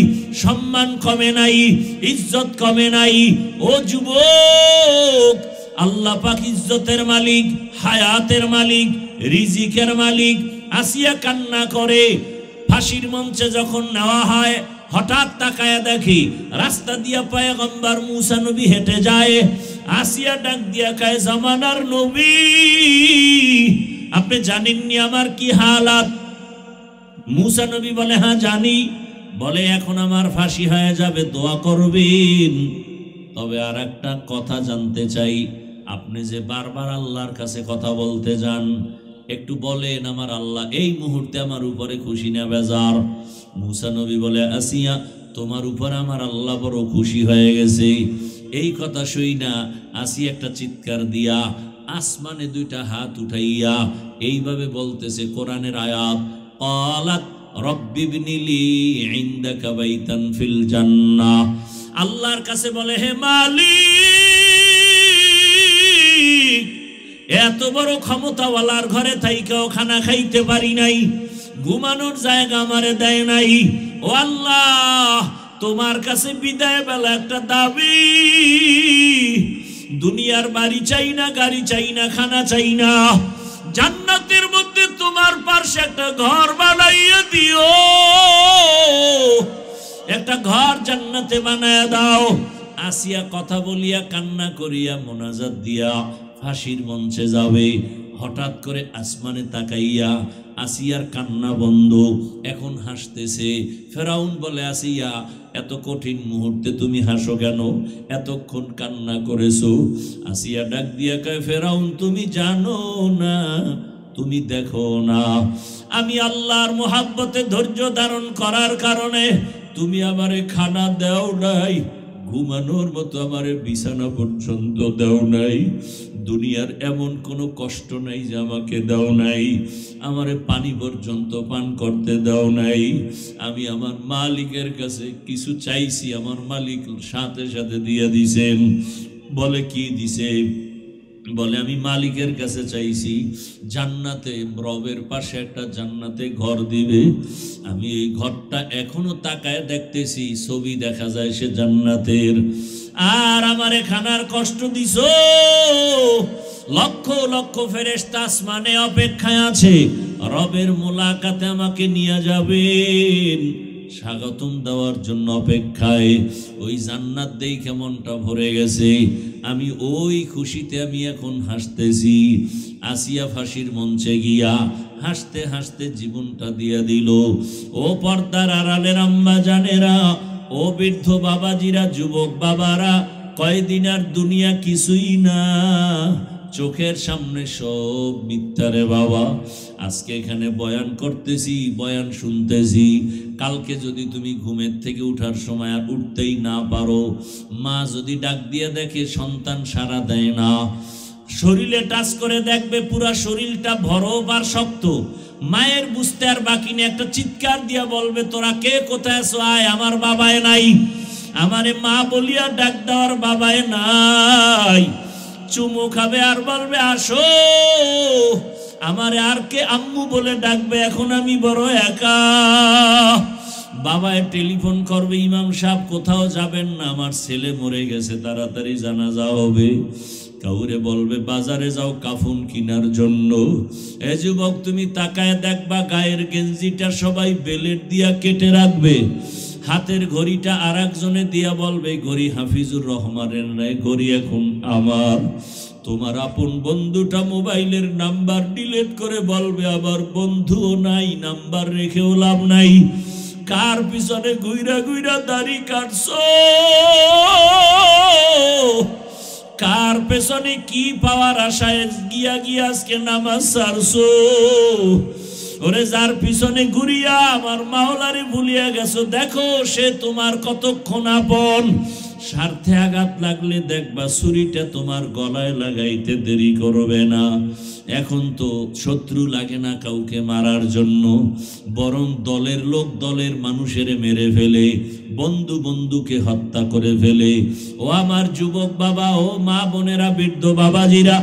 সম্মান কমে নাই, ইজ্জত কমে নাই। ও যুবক, আল্লাহ পাক ইজ্জতের মালিক, হায়াতের মালিক, রিজিকের মালিক। আসিয়া কান্না করে। ফাঁসির মঞ্চে যখন নেওয়া হয়, হঠাৎ তাকায়া দেখি রাস্তা দিয়া পয়গম্বর মুসা নবী হেঁটে যায়। আসিয়া ডাক দিয়া কয় জামানার নবী, আপনি জানেননি আমার কি হালাত? মুসা নবী বলে হ্যাঁ জানি। বলে এখন আমার ফাঁসি হয়ে যাবে, দোয়া করবেন। তবে আর একটা কথা জানতে চাই, আপনি যে বারবার আল্লাহর কাছে কথা বলতে যান, একটু বলেন আমার আল্লাহ এই মুহূর্তে আমার উপরে খুশি না বেজার? মুসা নবী বলে আসিয়া তোমার উপর আমার আল্লাহ বড় খুশি হয়ে গেছে। এই কথা শুই না আসিয়া একটা চিৎকার দিয়া আসমানে দুইটা হাত উঠাইয়া এইভাবে বলতেছে কোরআনের আয়াত, ক্বালাত রব্বিবনিলি ইনদাকা বাইতান ফিল জান্নাহ। আল্লাহর কাছে বলে হে মালিক, এত বড় ক্ষমতাওয়ালার ঘরে থাইকাও খানা খাইতে পারি নাই, ঘুমানোর জায়গা আমারে দেয় নাই। ও আল্লাহ, তোমার কাছে বিদায় বেলা একটা দাবি, দুনিয়ার বাড়ি চাই না, গাড়ি চাই না, খানা চাই না, জান্নাতের মধ্যে তোমার পাশে একটা ঘর বানাইয়া দিও, একটা ঘর জান্নাতে বানায় দাও। আসিয়া কথা বলিয়া কান্না করিয়া মোনাজাত দিয়া ফাঁসির মঞ্চে যাবে। হঠাৎ করে আসমানে তাকাইয়া আসিয়ার কান্না বন্ধ, এখন হাসতেছে। ফেরাউন বলে, আসিয়া এত কঠিন মুহূর্তে তুমি হাসো কেন? এতক্ষণ কান্না করেছো। আসিয়া ডাক দিয়া কয়, ফেরাউন তুমি জানো না, তুমি দেখো না, আমি আল্লাহর মোহাব্বতে ধৈর্য ধারণ করার কারণে তুমি আমারে খানা দাও নাই, ঘুমানোর মতো আমারে বিছানা পর্যন্ত দাও নাই, দুনিয়ার এমন কোনো কষ্ট নাই যে আমাকে দাও নাই, আমারে পানি পর্যন্ত পান করতে দাও নাই। আমি আমার মালিকের কাছে কিছু চাইছি, আমার মালিক সাথে সাথে দিয়ে দিছেন। বলে কি দিছে? বলে আমি মালিকের কাছে চাইছি জান্নাতে, রবের পাশে একটা জান্নাতে ঘর দিবে। আমি এই ঘরটা এখনো তাকায় দেখতেছি, ছবি দেখা যায় সে জান্নাতের। আর আমারে খানার কষ্ট দিছো, লক্ষ লক্ষ ফেরেশতা আসমানে অপেক্ষায় আছে, রবের মোলাকাতে আমাকে নিয়ে যাবেন, স্বাগতম দেওয়ার জন্য অপেক্ষায়। ওই জান্নাত দেখে মনটা ভরে গেছে, আমি ওই খুশিতে আমি এখন হাসতেছি। আসিয়া ফাঁসির মঞ্চে গিয়া হাসতে হাসতে জীবনটা দিয়ে দিল। ও পর্দার আড়ালের আম্মা জানেরা, ও বৃদ্ধ বাবাজিরা, যুবক বাবারা, কয়দিন আর দুনিয়া কিছুই না, চোখের সামনে সব মিথ্যারে বাবা। আজকে এখানে বয়ান করতেছি, বয়ান শুনতেছি, কালকে যদি তুমি ঘুমের থেকে উঠার সময় আর উঠতেই না পারো, মা যদি ডাক দিয়ে দেখে সন্তান সাড়া দেয় না, শরীরে টাচ করে দেখবে পুরা শরীরটা বরফ আর শক্ত, মায়ের বুঝতে আর বাকি নেই, একটা চিৎকার দিয়া বলবে, তোরা কে কোথায় আছো, আয়, আমার বাবায় নাই, আমারে মা বলিয়া ডাক দেওয়ার বাবায় নাই, চুমু খাবে আর বলবে আসো, আমারে আর কে আম্মু বলে ডাকবে, এখন আমি বড় একা। বাবায় টেলিফোন করবে, ইমাম সাহেব কোথাও যাবেন না, আমার ছেলে মরে গেছে, তাড়াতাড়ি জানাজা হবে। কাউরে বলবে বাজারে যাও কাফন কিনার জন্য। এ যুবক, তুমি তাকায় দেখবা গায়ের গেঞ্জিটা সবাই বেলেট দিয়া কেটে রাখবে, হাতের ঘড়িটা আর একজনে দিয়া বলবে ঘড়ি হাফিজুর রহমানের নাই, ঘড়ি এখন আমার। তোমার আপন বন্ধুটা মোবাইলের নাম্বার ডিলিট করে বলবে আমার বন্ধুও নাই, নাম্বার রেখেও লাভ নাই। কার পিছনে গুইরা গুইরা দাড়ি কাটছো, কার পেছনে কি পাওয়ার আশায় গিয়া গিয়া আজকে নামাজ ছাড়ছো? ওরে যার পিছনে ঘুরিয়া আমার মাওলারে ভুলিয়া গেছো, দেখো সে তোমার কতক্ষণ আপন। স্বার্থে আঘাত লাগলে দেখবা ছুরিটা তোমার গলায় লাগাইতে দেরি করবে না। এখন তো শত্রু লাগে না কাউকে মারার জন্য, বরং দলের লোক দলের মানুষের মেরে ফেলে, বন্ধু বন্ধুকে হত্যা করে ফেলে। ও আমার যুবক বাবা, ও মা বোনেরা, বৃদ্ধ বাবাজিরা,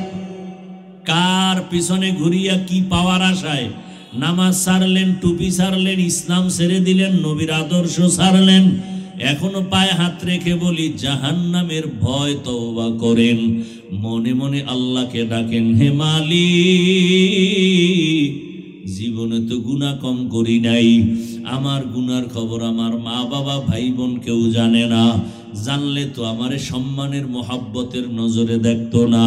কার পিছনে ঘুরিয়া কি পাওয়ার আশায় নামাজ ছাড়লেন, টুপি ছাড়লেন, ইসলাম ছেড়ে দিলেন, নবীর আদর্শ ছাড়লেন? এখনো পায়ে হাত রেখে বলি জাহান্নামের ভয় তওবা করেন, মনে মনে আল্লাহকে ডাকেন, হে মালিক, জীবনে তো গুনাহ কম করি নাই, আমার গুনার খবর আমার মা বাবা ভাই বোন কেউ জানে না, জানলে তো আমারে সম্মানের মোহাব্বতের নজরে দেখতো না।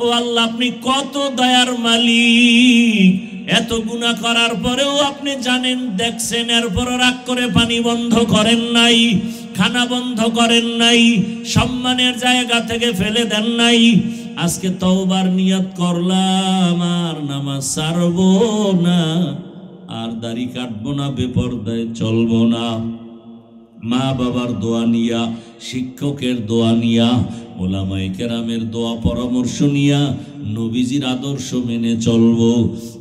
ও আল্লাহ, আপনি কত দয়ার মালিক, এত গুনাহ করার পরেও আপনি জানেন, দেখছেন, এরপরও রাগ করে পানি বন্ধ করেন নাই, খানা বন্ধ করেন নাই, সম্মানের জায়গা থেকে ফেলে দেন নাই। আজকে তওবার নিয়ত করলাম, আর নামাজ ছাড়বো না, আর দাড়ি কাটবো না, বেপরদায় চলবো না। মা বাবার দোয়া নিয়া, শিক্ষকের দোয়া নিয়া, ওলামায়ে কেরামের দোয়া পরামর্শ নিয়া নবীজির আদর্শ মেনে চলবো।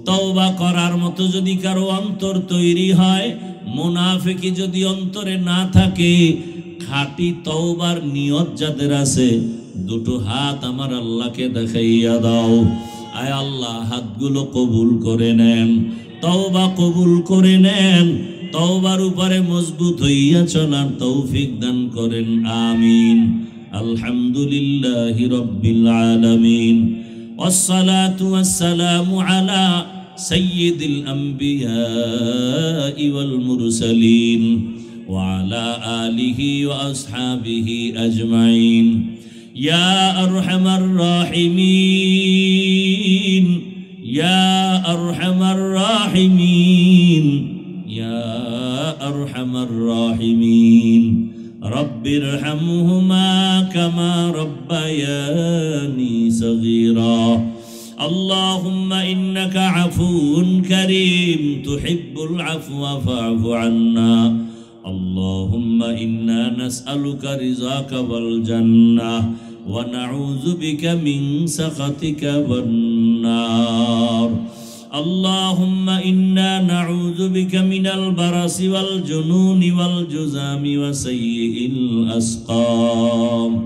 তওবা করার মতো যদি কারো অন্তর তৈরি হয়, মুনাফিকি যদি অন্তরে না থাকে, খাঁটি তওবার নিয়ত যাদের আছে, দুটো হাত আমার আল্লাহকে দেখাইয়া দাও। আয় আল্লাহ, হাতগুলো কবুল করে নেন, তওবা কবুল করে নেন, তওবার উপরে মজবুত হইয়া চলার তৌফিক দান করেন, আমিন। আলহামদুলিল্লাহি রাব্বিল আলামিন, ওয়াসসালাতু ওয়াসসালামু আলা সাইয়্যিদিল আম্বিয়াই ওয়াল মুরসালিন ওয়া আলা আলিহি ওয়া আসহাবিহি আজমাইন। يا أرحم الراحمين يا أرحم الراحمين يا أرحم الراحمين رب ارحمهما كما ربياني صغيرا اللهم إنك عفو كريم تحب العفو فاعف عنا اللهم إنا نسألك رضاك والجنة ونعوذ بك من سخطك والنار اللهم إنا نعوذ بك من البرص والجنون والجذام وسيء الأسقام